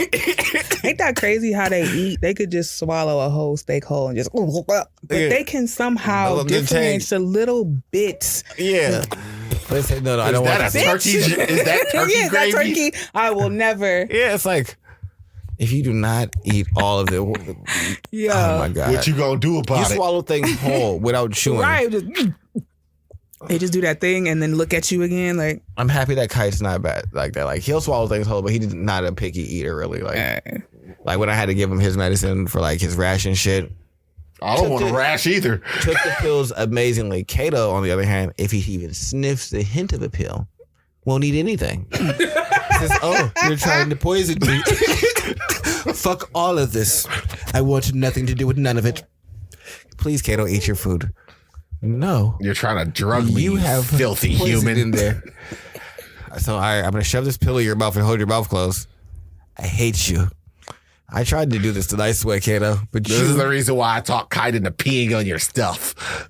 [SPEAKER 3] Ain't that crazy how they eat? They could just swallow a whole steak whole and just, but
[SPEAKER 1] Yeah.
[SPEAKER 3] they can somehow
[SPEAKER 1] Well, the
[SPEAKER 3] differentiate the little bits.
[SPEAKER 1] yeah. But say, no, I
[SPEAKER 2] Is
[SPEAKER 1] don't want
[SPEAKER 2] that a
[SPEAKER 1] to.
[SPEAKER 2] turkey? Is that turkey
[SPEAKER 3] Yeah,
[SPEAKER 2] gravy?
[SPEAKER 3] that turkey. I will never.
[SPEAKER 1] Yeah, it's like, if you do not eat all of it,
[SPEAKER 3] Yeah.
[SPEAKER 1] oh my God.
[SPEAKER 2] What you gonna do
[SPEAKER 1] You
[SPEAKER 2] about it?
[SPEAKER 1] swallow things whole without chewing.
[SPEAKER 3] Right. They just do that thing and then look at you again like,
[SPEAKER 1] I'm happy that Kite's not bad like that. Like he'll swallow things whole, but he's not a picky eater really. Like when I had to give him his medicine for like his rash and shit,
[SPEAKER 2] I don't want a rash either.
[SPEAKER 1] took the pills amazingly. Kato, on the other hand, if he even sniffs the hint of a pill, won't eat anything. says, "Oh, you're trying to poison me. Fuck all of this. I want nothing to do with none of it. Please, Kato, eat your food." No.
[SPEAKER 2] You're trying to drug me,
[SPEAKER 1] You have
[SPEAKER 2] filthy
[SPEAKER 1] poison
[SPEAKER 2] human.
[SPEAKER 1] in there. So all right, I'm going to shove this pill in your mouth and hold your mouth closed. I hate you. I tried to do this the nice way, Kato, but
[SPEAKER 2] This is the reason why I talk Kite into peeing on your stuff.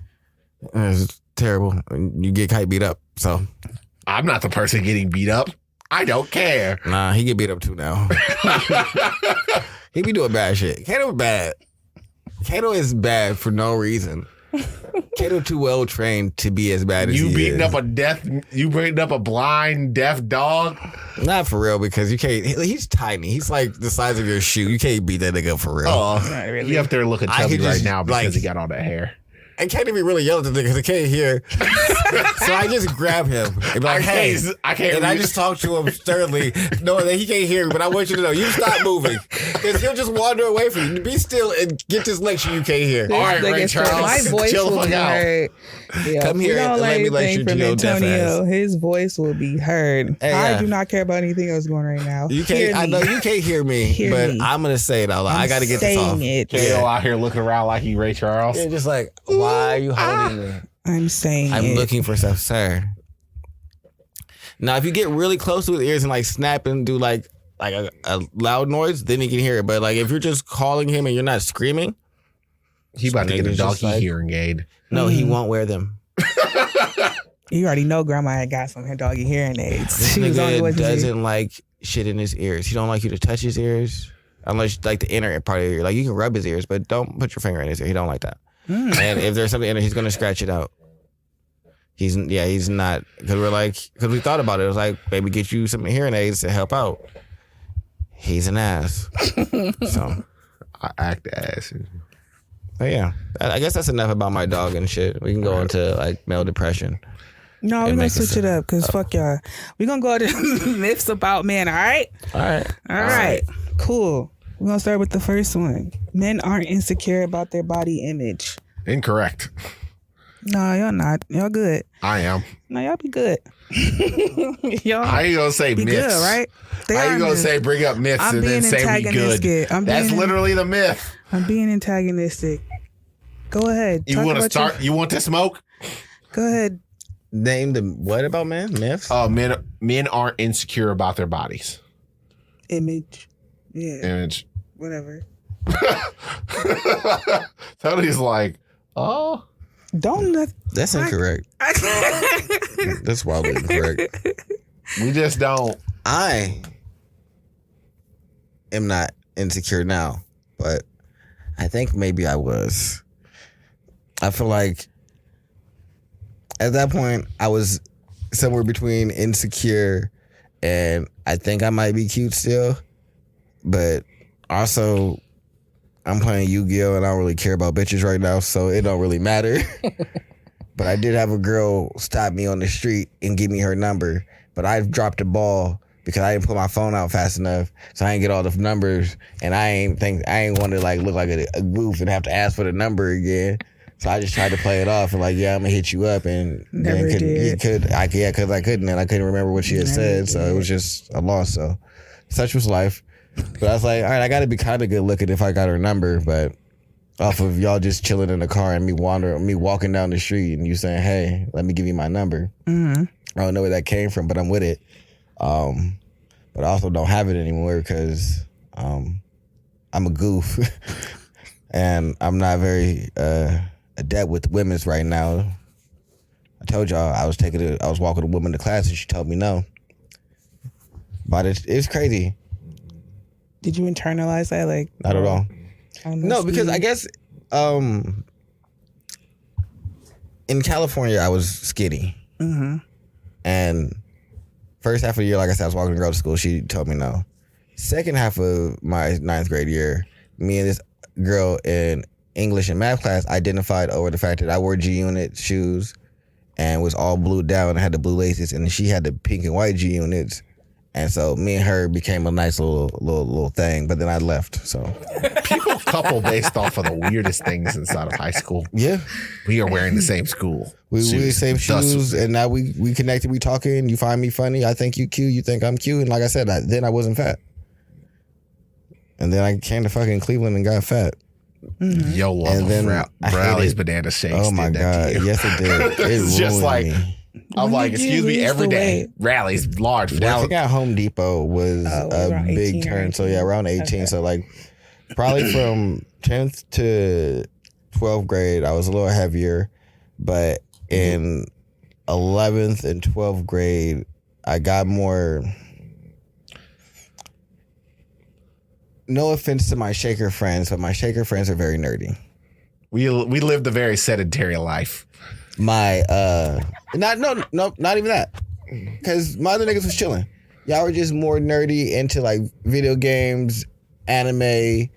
[SPEAKER 1] It's terrible. You get Kite beat up, so.
[SPEAKER 2] I'm not the person getting beat up. I don't care.
[SPEAKER 1] Nah, he get beat up too now. He be doing bad shit. Kato bad. Kato is bad for no reason. Kato too well trained to be as bad as
[SPEAKER 2] You
[SPEAKER 1] he
[SPEAKER 2] beating
[SPEAKER 1] is.
[SPEAKER 2] you beating up a blind, deaf dog?
[SPEAKER 1] Not for real, because you can't. He's tiny. He's like the size of your shoe. You can't beat that nigga up for real.
[SPEAKER 2] Oh,
[SPEAKER 3] Not really.
[SPEAKER 2] he up there looking
[SPEAKER 1] I
[SPEAKER 2] chubby
[SPEAKER 1] could
[SPEAKER 2] right
[SPEAKER 1] just,
[SPEAKER 2] now because
[SPEAKER 1] like-
[SPEAKER 2] he got all that hair.
[SPEAKER 1] I can't even really yell at the nigga because I can't hear. So I just grab him and be like, "Hey!"
[SPEAKER 2] I can't.
[SPEAKER 1] And I just talk to him sternly, knowing that he can't hear me. But I want you to know, you stop moving, because he'll just wander away from you. Be still and get this lecture you can't hear.
[SPEAKER 2] All right,
[SPEAKER 3] This
[SPEAKER 2] Ray
[SPEAKER 3] nigga said,
[SPEAKER 2] Charles,
[SPEAKER 3] my voice
[SPEAKER 2] chill the
[SPEAKER 3] will
[SPEAKER 2] fuck
[SPEAKER 3] be
[SPEAKER 2] out.
[SPEAKER 3] heard. Yeah,
[SPEAKER 1] Come
[SPEAKER 3] if
[SPEAKER 1] here
[SPEAKER 3] you don't
[SPEAKER 1] and let me
[SPEAKER 3] anything
[SPEAKER 1] lecture
[SPEAKER 3] from
[SPEAKER 1] your deaf
[SPEAKER 3] Antonio,
[SPEAKER 1] ass.
[SPEAKER 3] his voice will be heard.
[SPEAKER 1] Hey,
[SPEAKER 3] I
[SPEAKER 1] yeah.
[SPEAKER 3] do not care about anything else going right now.
[SPEAKER 1] You
[SPEAKER 3] Hear
[SPEAKER 1] can't. I
[SPEAKER 3] me.
[SPEAKER 1] know you can't hear me,
[SPEAKER 3] Hear
[SPEAKER 1] but
[SPEAKER 3] me.
[SPEAKER 1] I'm gonna say it out loud. I
[SPEAKER 3] I'm
[SPEAKER 1] got to get this off.
[SPEAKER 3] saying it.
[SPEAKER 2] Kato out here looking around like he Ray Charles.
[SPEAKER 1] You're just like, why are you holding me?
[SPEAKER 3] I'm saying
[SPEAKER 1] I'm
[SPEAKER 3] it.
[SPEAKER 1] looking for stuff, sir. Now, if you get really close to his ears and like snap and do like a loud noise, then he can hear it. But like if you're just calling him and you're not screaming,
[SPEAKER 2] He about to get a
[SPEAKER 1] Niggas just
[SPEAKER 2] doggy
[SPEAKER 1] like-
[SPEAKER 2] hearing aid.
[SPEAKER 1] no, he won't wear them.
[SPEAKER 3] You already know Grandma had got some doggy hearing aids.
[SPEAKER 1] This
[SPEAKER 3] She was only
[SPEAKER 1] nigga
[SPEAKER 3] wasn't she?
[SPEAKER 1] doesn't like shit in his ears. He don't like you to touch his ears unless like the inner part of your ear. Like you can rub his ears, but don't put your finger in his ear. He don't like that. And if there's something in it, he's gonna scratch it out. He's not, because we thought about it. It was like, baby, get you some hearing aids to help out. He's an ass. So,
[SPEAKER 2] I act ass.
[SPEAKER 1] but yeah, I guess that's enough about my dog and shit. We can go into like male depression.
[SPEAKER 3] No, we're
[SPEAKER 1] It
[SPEAKER 3] gonna
[SPEAKER 1] makes
[SPEAKER 3] switch it up because fuck y'all. We're gonna go to myths about men, all right?
[SPEAKER 1] All right.
[SPEAKER 3] All right. Cool. We're gonna start with the first one. Men aren't insecure about their body image.
[SPEAKER 2] Incorrect.
[SPEAKER 3] No, y'all not. Y'all good.
[SPEAKER 2] I am.
[SPEAKER 3] No, y'all be good. Y'all
[SPEAKER 2] I ain't gonna say
[SPEAKER 3] be
[SPEAKER 2] myths.
[SPEAKER 3] good, right? They
[SPEAKER 2] I
[SPEAKER 3] are
[SPEAKER 2] ain't gonna
[SPEAKER 3] myths.
[SPEAKER 2] say bring up myths
[SPEAKER 3] I'm
[SPEAKER 2] and then
[SPEAKER 3] being
[SPEAKER 2] say we good.
[SPEAKER 3] antagonistic.
[SPEAKER 2] That's literally the myth.
[SPEAKER 3] I'm being antagonistic. Go ahead.
[SPEAKER 2] You
[SPEAKER 3] Talk
[SPEAKER 2] want to
[SPEAKER 3] about your-
[SPEAKER 2] start? You want to smoke?
[SPEAKER 3] Go ahead.
[SPEAKER 1] Name the what about man? Myths?
[SPEAKER 2] Men aren't insecure about their bodies.
[SPEAKER 3] Image. Yeah.
[SPEAKER 2] Image.
[SPEAKER 3] Whatever.
[SPEAKER 2] Tony's like, oh,
[SPEAKER 3] Don't let.
[SPEAKER 1] That's incorrect. That's wildly incorrect.
[SPEAKER 2] we just don't.
[SPEAKER 1] I am not insecure now, but I think maybe I was. I feel like at that point I was somewhere between insecure and I think I might be cute still, but also I'm playing Yu-Gi-Oh! And I don't really care about bitches right now, so it don't really matter. But I did have a girl stop me on the street and give me her number, but I dropped the ball because I didn't put my phone out fast enough, so I didn't get all the numbers, and I ain't want to like look like a goof and have to ask for the number again. So I just tried to play it off and like, yeah, I'm gonna hit you up, and
[SPEAKER 3] Never did.
[SPEAKER 1] because I couldn't, and I couldn't remember what she had
[SPEAKER 3] Never
[SPEAKER 1] said, so it
[SPEAKER 3] did.
[SPEAKER 1] was just a loss. So such was life. But I was like, all right, I got to be kind of good looking if I got her number, but off of y'all just chilling in the car and me walking down the street and you saying, hey, let me give you my number.
[SPEAKER 3] Mm-hmm.
[SPEAKER 1] I don't know where that came from, but I'm with it. But I also don't have it anymore because I'm a goof and I'm not very adept with women's right now. I told y'all I was walking a woman to class and she told me no. But it's crazy.
[SPEAKER 3] Did you internalize that? Like,
[SPEAKER 1] Not at all.
[SPEAKER 3] I must
[SPEAKER 1] No, because
[SPEAKER 3] be-
[SPEAKER 1] I guess in California I was skinny.
[SPEAKER 3] Mhm.
[SPEAKER 1] And first half of the year, like I said, I was walking a girl to school. She told me no. Second half of my 9th grade year, me and this girl in English and math class identified over the fact that I wore G-Unit shoes and was all blued down and had the blue laces, and she had the pink and white G-Units. And so me and her became a nice little thing, but then I left. So
[SPEAKER 2] People couple based off of the weirdest things inside of high school.
[SPEAKER 1] yeah,
[SPEAKER 2] We are wearing the same school.
[SPEAKER 1] we the same
[SPEAKER 2] Thus-
[SPEAKER 1] shoes, and now we connected. We talking. You find me funny. I think you cute. You think I'm cute. And like I said, then I wasn't fat. And then I came to fucking Cleveland and got fat.
[SPEAKER 2] Yo, love
[SPEAKER 1] And
[SPEAKER 2] of
[SPEAKER 1] then I
[SPEAKER 2] Rally's
[SPEAKER 1] hated-
[SPEAKER 2] banana shakes.
[SPEAKER 1] Oh my
[SPEAKER 2] did that
[SPEAKER 1] god!
[SPEAKER 2] to you.
[SPEAKER 1] Yes, it did. It
[SPEAKER 2] It's just
[SPEAKER 1] ruined
[SPEAKER 2] like-
[SPEAKER 1] me.
[SPEAKER 2] I'm
[SPEAKER 3] When
[SPEAKER 2] like,
[SPEAKER 3] did you
[SPEAKER 2] excuse me,
[SPEAKER 3] lose
[SPEAKER 2] every
[SPEAKER 3] the
[SPEAKER 2] day.
[SPEAKER 3] weight?
[SPEAKER 2] Rally's large.
[SPEAKER 1] Working at Home Depot was a
[SPEAKER 3] around
[SPEAKER 1] big
[SPEAKER 3] 18 or
[SPEAKER 1] turn. So yeah,
[SPEAKER 3] 19.
[SPEAKER 1] around 18.
[SPEAKER 3] Okay.
[SPEAKER 1] So like probably from 10th to 12th grade, I was a little heavier, but in 11th and 12th grade, I got more. No offense to my shaker friends, but my shaker friends are very nerdy.
[SPEAKER 2] We lived a very sedentary life.
[SPEAKER 1] My not even that, because my other niggas was chilling. Y'all were just more nerdy into like video games, anime,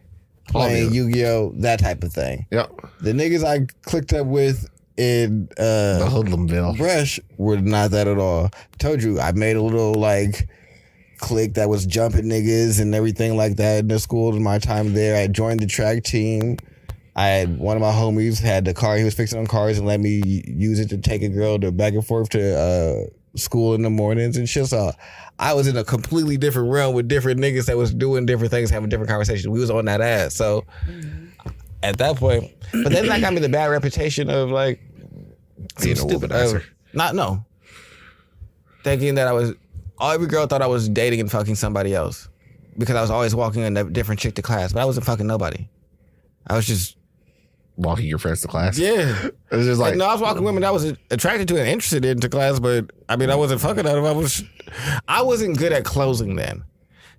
[SPEAKER 1] playing Yu-Gi-Oh, that type of thing.
[SPEAKER 2] Yep.
[SPEAKER 1] The niggas I clicked up with in
[SPEAKER 2] The Hoodlumville.
[SPEAKER 1] Brush were not that at all. Told you I made a little like clique that was jumping niggas and everything like that in the school in my time there. I joined the track team. I had one of my homies had the car. He was fixing on cars and let me use it to take a girl to back and forth to school in the mornings and shit. So I was in a completely different realm with different niggas that was doing different things, having different conversations. We was on that ass. So at that point, but then that got me the bad reputation of like
[SPEAKER 2] Being a womanizer.
[SPEAKER 1] thinking that every girl thought I was dating and fucking somebody else because I was always walking a different chick to class, but I wasn't fucking nobody. I was just
[SPEAKER 2] Walking your friends to class.
[SPEAKER 1] yeah.
[SPEAKER 2] It was just like,
[SPEAKER 1] No, I was walking women that I was attracted to and interested in to class, but I mean, I wasn't fucking out of. I wasn't good at closing then.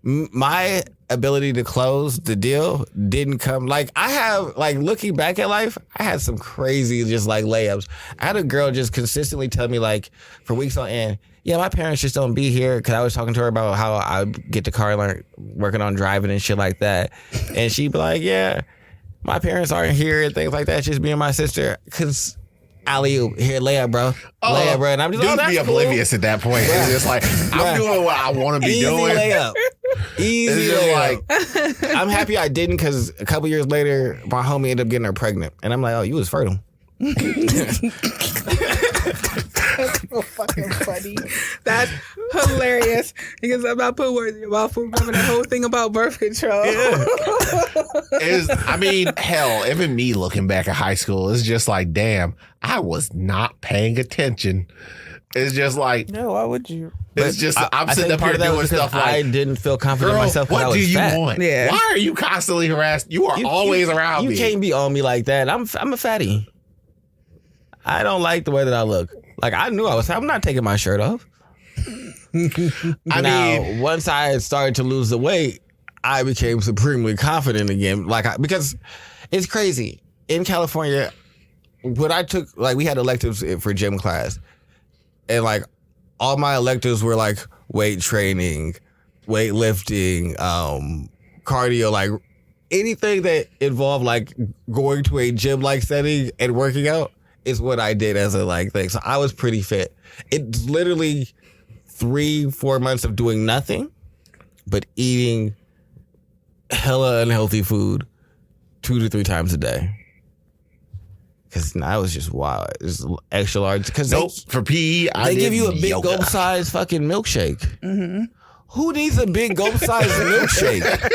[SPEAKER 1] My ability to close the deal didn't come like I have like looking back at life, I had some crazy just like layups. I had a girl just consistently tell me like for weeks on end, yeah, my parents just don't be here because I was talking to her about how I get the car learn working on driving and shit like that, and she'd be like, yeah. My parents aren't here and things like that. It's just me and my sister. Cause alley-oop, here, lay up, bro. Lay up, bro. And I'm just
[SPEAKER 2] dude,
[SPEAKER 1] that's
[SPEAKER 2] be
[SPEAKER 1] cool.
[SPEAKER 2] oblivious at that point. It's just like, I'm doing what I want to be
[SPEAKER 1] Easy
[SPEAKER 2] doing.
[SPEAKER 1] layup. Easy
[SPEAKER 2] It's just
[SPEAKER 1] layup.
[SPEAKER 2] like,
[SPEAKER 1] I'm happy I didn't because a couple years later, my homie ended up getting her pregnant. And I'm like, oh, you was fertile.
[SPEAKER 3] So fucking funny. That's hilarious because I'm not putting words in your mouth for remember that whole thing about birth control.
[SPEAKER 2] I mean, hell, even me looking back at high school, it's just like, damn, I was not paying attention. It's just like,
[SPEAKER 3] No, why would you?
[SPEAKER 2] it's just, I'm
[SPEAKER 1] I
[SPEAKER 2] sitting
[SPEAKER 1] think
[SPEAKER 2] up
[SPEAKER 1] part
[SPEAKER 2] here
[SPEAKER 1] of that
[SPEAKER 2] doing
[SPEAKER 1] was because
[SPEAKER 2] stuff
[SPEAKER 1] I
[SPEAKER 2] like,
[SPEAKER 1] didn't feel confident in
[SPEAKER 2] girl,
[SPEAKER 1] myself when I
[SPEAKER 2] what
[SPEAKER 1] was
[SPEAKER 2] do you
[SPEAKER 1] fat.
[SPEAKER 2] want?
[SPEAKER 3] Yeah.
[SPEAKER 2] Why are you constantly harassed? You are always around
[SPEAKER 1] You
[SPEAKER 2] me.
[SPEAKER 1] can't be on me like that. I'm a fatty. I don't like the way that I look. Like I knew I'm not taking my shirt off.
[SPEAKER 2] I
[SPEAKER 1] Now,
[SPEAKER 2] mean,
[SPEAKER 1] once I started to lose the weight, I became supremely confident again. Because it's crazy. In California, when I took, like, we had electives for gym class, and, like, all my electives were, like, weight training, weightlifting, cardio, like, anything that involved, like, going to a gym-like setting and working out is what I did as a, like, thing. So I was pretty fit. It's literally 3-4 months of doing nothing but eating hella unhealthy food 2 to 3 times a day. Because I was just wild. It's extra large. Because
[SPEAKER 2] nope, for PE,
[SPEAKER 1] they give you a big
[SPEAKER 2] yoga.
[SPEAKER 1] gulp size fucking milkshake. Mm-hmm. Who needs a big gulp size milkshake?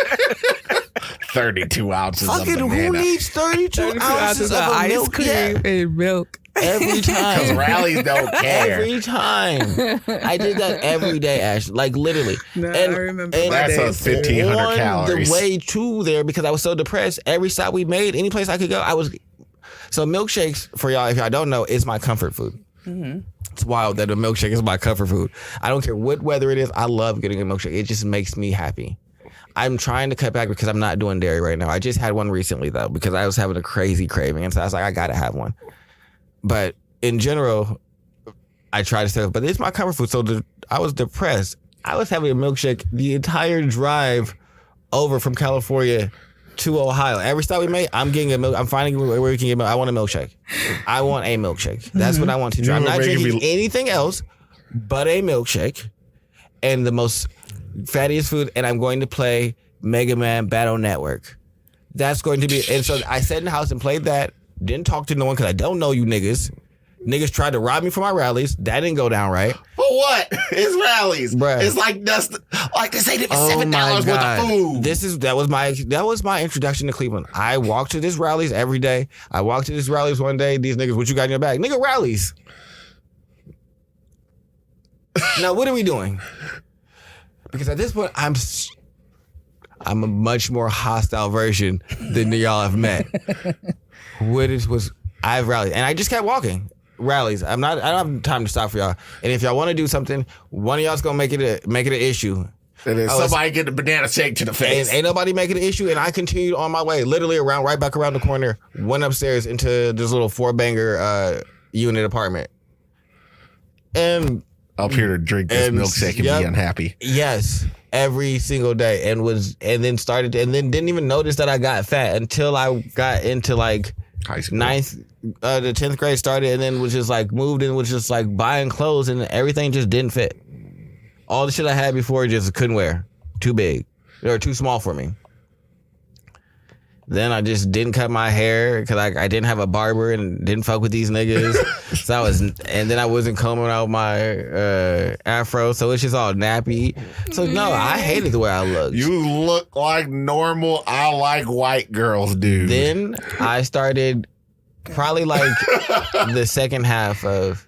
[SPEAKER 2] 32 ounces
[SPEAKER 1] Fucking
[SPEAKER 2] of
[SPEAKER 1] who
[SPEAKER 2] banana.
[SPEAKER 1] needs 32 ounces of
[SPEAKER 3] ice
[SPEAKER 1] milk?
[SPEAKER 3] cream
[SPEAKER 1] Yeah.
[SPEAKER 3] and milk.
[SPEAKER 1] Every
[SPEAKER 2] Because
[SPEAKER 1] time.
[SPEAKER 2] rallies don't care.
[SPEAKER 1] Every time. I did that every day, Ash. Like literally.
[SPEAKER 3] No, I remember my
[SPEAKER 2] That's
[SPEAKER 3] days.
[SPEAKER 2] 1,500
[SPEAKER 1] on
[SPEAKER 2] calories.
[SPEAKER 1] the way to there because I was so depressed. Every stop we made, any place I could go, I was. So milkshakes, for y'all, if y'all don't know, is my comfort food. Mm-hmm. It's wild that a milkshake is my comfort food. I don't care what weather it is. I love getting a milkshake. It just makes me happy. I'm trying to cut back because I'm not doing dairy right now. I just had one recently though because I was having a crazy craving, and so I was like, I gotta have one. But in general, I try to stay. But it's my comfort food. So I was depressed. I was having a milkshake the entire drive over from California to Ohio. Every stop we made, I'm getting a milk. I'm finding where we can get milk. I want a milkshake. I want a milkshake. That's what I want to do. I'm
[SPEAKER 2] were
[SPEAKER 1] not
[SPEAKER 2] making
[SPEAKER 1] drinking
[SPEAKER 2] me-
[SPEAKER 1] anything else but a milkshake. And the most fattiest food, and I'm going to play Mega Man Battle Network. That's going to be, and so I sat in the house and played that. Didn't talk to no one because I don't know you niggas. Niggas tried to rob me for my rallies. That didn't go down right.
[SPEAKER 2] For what? It's rallies.
[SPEAKER 1] Bruh.
[SPEAKER 2] It's like this ain't even
[SPEAKER 1] Oh
[SPEAKER 2] $7
[SPEAKER 1] my
[SPEAKER 2] worth
[SPEAKER 1] God.
[SPEAKER 2] of food.
[SPEAKER 1] That was my introduction to Cleveland. I walked to these rallies every day. I walked to these rallies one day. These niggas, what you got in your bag? Nigga, rallies. Now, what are we doing? Because at this point, I'm a much more hostile version than y'all have met. I have rallies, and I just kept walking. Rallies. I don't have time to stop for y'all. And if y'all want to do something, one of y'all's gonna make it an issue.
[SPEAKER 2] And then somebody get the banana shake to the face.
[SPEAKER 1] Ain't nobody making an issue, and I continued on my way, literally right back around the corner, went upstairs into this little 4-banger unit apartment. And
[SPEAKER 2] Up here to drink this
[SPEAKER 1] and-
[SPEAKER 2] milkshake and
[SPEAKER 1] yep.
[SPEAKER 2] be unhappy.
[SPEAKER 1] yes, every single day, and then didn't even notice that I got fat until I got into like
[SPEAKER 2] High school.
[SPEAKER 1] the 10th grade started, and then was just like moved and was just like buying clothes, and everything just didn't fit. All the shit I had before just couldn't wear. Too big. Or too small for me. Then I just didn't cut my hair because I didn't have a barber and didn't fuck with these niggas. And then I wasn't combing out my afro, so it's just all nappy. So no, I hated the way I looked.
[SPEAKER 2] You look like normal, I like white girls, dude.
[SPEAKER 1] Then I started probably like the second half of.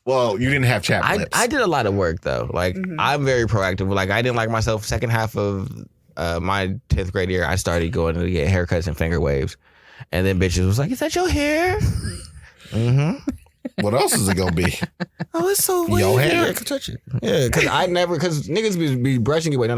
[SPEAKER 2] Well, you didn't have chapped lips.
[SPEAKER 1] I did a lot of work though. Like I'm very proactive. Like I didn't like myself. Second half of my 10th grade year, I started going to get haircuts and finger waves, and then bitches was like, "Is that your hair?"
[SPEAKER 2] What else is it gonna be?
[SPEAKER 1] Oh, it's so weird.
[SPEAKER 2] Your hair?
[SPEAKER 1] Yeah, I can touch it. Yeah, because niggas be brushing you. Wait, no.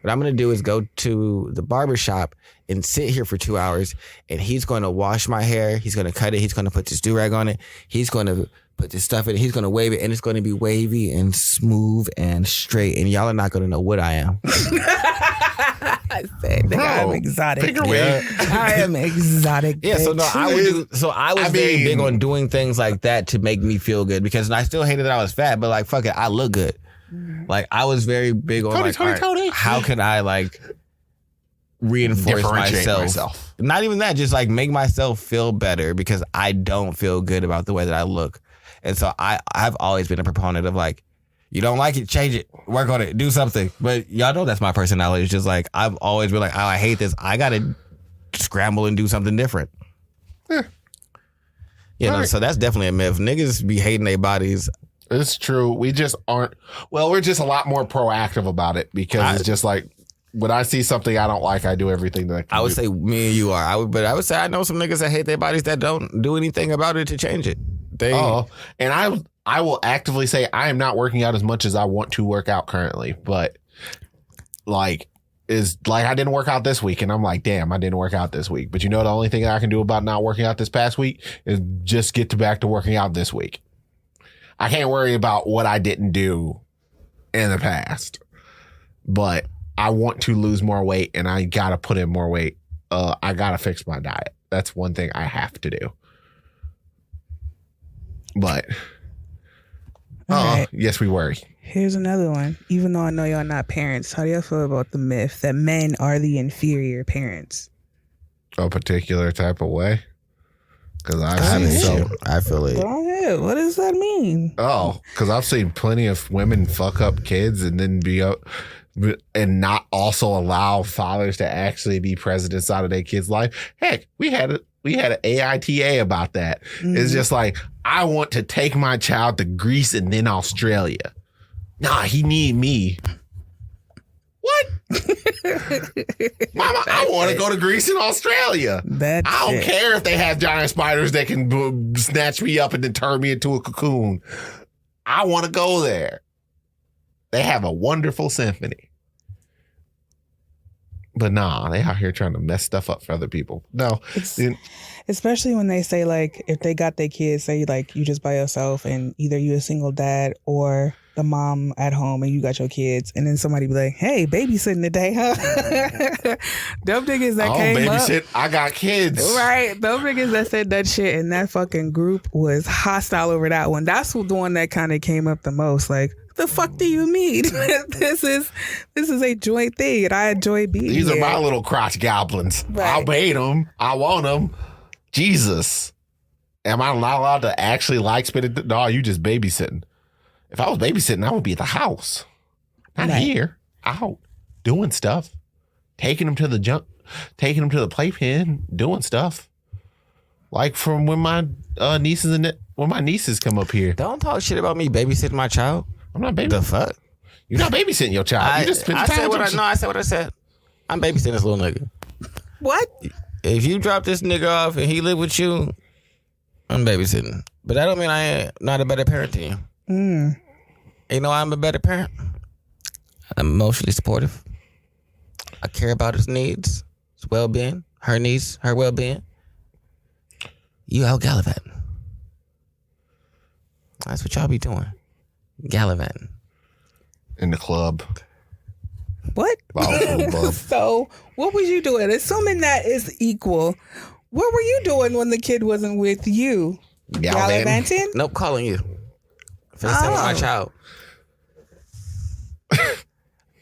[SPEAKER 1] What I'm gonna do is go to the barber shop and sit here for 2 hours, and he's going to wash my hair. He's going to cut it. He's going to put this do-rag on it. He's going to put this stuff in it. He's going to wave it, and it's going to be wavy and smooth and straight, and y'all are not going to know what I am.
[SPEAKER 3] I said, nigga, I'm exotic.
[SPEAKER 2] Finger wave.
[SPEAKER 3] I am exotic.
[SPEAKER 1] Yeah, so no,
[SPEAKER 3] bitch.
[SPEAKER 1] I was very big on doing things like that to make me feel good, because I still hated that I was fat, but like fuck it, I look good. Like I was very big on
[SPEAKER 2] Tony.
[SPEAKER 1] how can I like reinforce
[SPEAKER 2] Differentiate
[SPEAKER 1] myself?
[SPEAKER 2] myself.
[SPEAKER 1] Not even that, just like make myself feel better, because I don't feel good about the way that I look. And so I've always been a proponent of like, you don't like it, change it, work on it, do something. But y'all know that's my personality. It's just like, I've always been like, oh, I hate this. I got to scramble and do something different.
[SPEAKER 2] Yeah.
[SPEAKER 1] No, so that's definitely a myth. Niggas be hating their bodies.
[SPEAKER 2] It's true. We just aren't. Well, we're just a lot more proactive about it, because it's just like, when I see something I don't like, I do everything that I can.
[SPEAKER 1] I would
[SPEAKER 2] do.
[SPEAKER 1] say me and you are. I would say I know some niggas that hate their bodies that don't do anything about it to change it.
[SPEAKER 2] And I will actively say I am not working out as much as I want to work out currently, but I didn't work out this week, and I'm like, damn, I didn't work out this week. But you know, the only thing I can do about not working out this past week is just get back to working out this week. I can't worry about what I didn't do in the past, but I want to lose more weight, and I gotta put in more weight. I gotta fix my diet. That's one thing I have to do. But
[SPEAKER 3] All right.
[SPEAKER 2] yes, we worry.
[SPEAKER 3] Here's another one. Even though I know y'all not parents, how do y'all feel about the myth that men are the inferior parents?
[SPEAKER 2] A particular type of way, because I've
[SPEAKER 1] I
[SPEAKER 2] seen
[SPEAKER 1] feel it.
[SPEAKER 3] Go ahead. What does that mean?
[SPEAKER 2] because I've seen plenty of women fuck up kids and then be up and not also allow fathers to actually be present inside of their kids' life. Heck, we had an AITA about that. It's just like, I want to take my child to Greece and then Australia. Nah, he need me. What? Mama, I want to go to Greece and Australia.
[SPEAKER 3] That's
[SPEAKER 2] I don't
[SPEAKER 3] it.
[SPEAKER 2] care if they have giant spiders that can snatch me up and then turn me into a cocoon. I want to go there. They have a wonderful symphony. But nah, they out here trying to mess stuff up for other people. No.
[SPEAKER 3] Especially when they say, like, if they got their kids, say, like, you just by yourself and either you a single dad or the mom at home and you got your kids, and then somebody be like, hey, babysitting today, huh? Them niggas that came up.
[SPEAKER 2] Babysit, I got kids.
[SPEAKER 3] Right. Them niggas that said that shit in that fucking group was hostile over that one. That's the one that kind of came up the most. Like, what the fuck do you mean? This is a joint thing, and I enjoy being
[SPEAKER 2] These
[SPEAKER 3] here.
[SPEAKER 2] are my little crotch goblins.
[SPEAKER 3] Right.
[SPEAKER 2] I made them. I want them. Jesus. Am I not allowed to actually like spending? No, you just babysitting. If I was babysitting, I would be at the house. Not
[SPEAKER 3] Right.
[SPEAKER 2] here. Out. Doing stuff. Taking them to the playpen. Doing stuff. Like from when my nieces come up here.
[SPEAKER 1] Don't talk shit about me babysitting my child.
[SPEAKER 2] I'm not babysitting.
[SPEAKER 1] The fuck?
[SPEAKER 2] You're not babysitting your child. You just spend
[SPEAKER 1] I
[SPEAKER 2] time
[SPEAKER 1] said
[SPEAKER 2] with
[SPEAKER 1] what
[SPEAKER 2] them.
[SPEAKER 1] I said what I said. I'm babysitting this little nigga.
[SPEAKER 3] What?
[SPEAKER 1] If you drop this nigga off and he live with you, I'm babysitting. But that don't mean I ain't not a better parent than you. You know I'm a better parent. I'm emotionally supportive. I care about his needs, his well-being, her needs, her well-being. You out gallivanting. That's what y'all be doing. Gallivanting.
[SPEAKER 2] In the club.
[SPEAKER 3] What?
[SPEAKER 2] Ball.
[SPEAKER 3] So, what was you doing? Assuming that is equal, what were you doing when the kid wasn't with you? Gallivanting?
[SPEAKER 1] Nope, calling you. FaceTime with my child.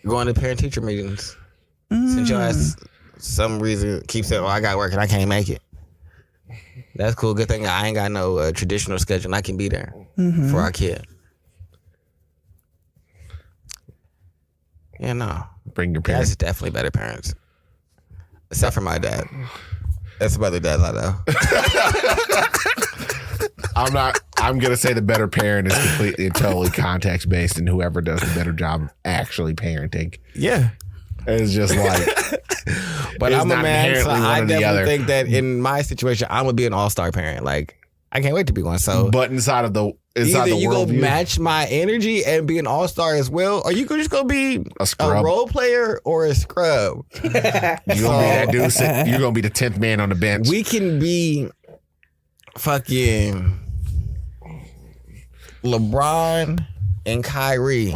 [SPEAKER 1] Going to parent-teacher meetings. Since your ass, some reason, keep saying, I got work and I can't make it. That's cool. Good thing I ain't got no traditional schedule. I can be there for our kid. Yeah, no.
[SPEAKER 2] Bring your parents.
[SPEAKER 1] That's definitely better parents. Except for my dad. That's about the dads I know.
[SPEAKER 2] I'm going to say the better parent is completely and totally context based, and whoever does the better job of actually parenting.
[SPEAKER 1] Yeah.
[SPEAKER 2] It's just like,
[SPEAKER 1] But
[SPEAKER 2] it's
[SPEAKER 1] I'm a
[SPEAKER 2] not
[SPEAKER 1] man, so
[SPEAKER 2] inherently
[SPEAKER 1] I
[SPEAKER 2] one or the
[SPEAKER 1] definitely
[SPEAKER 2] other.
[SPEAKER 1] think that in my situation, I'm going to be an all-star parent. Like, I can't wait to be one. So
[SPEAKER 2] but inside
[SPEAKER 1] either
[SPEAKER 2] the
[SPEAKER 1] you
[SPEAKER 2] world
[SPEAKER 1] go match my energy and be an all-star as well, or you could just go be
[SPEAKER 2] A scrub.
[SPEAKER 1] a role player or a scrub.
[SPEAKER 2] you're going to be that dude. You're going to be the 10th man on the bench.
[SPEAKER 1] We can be fucking LeBron and Kyrie.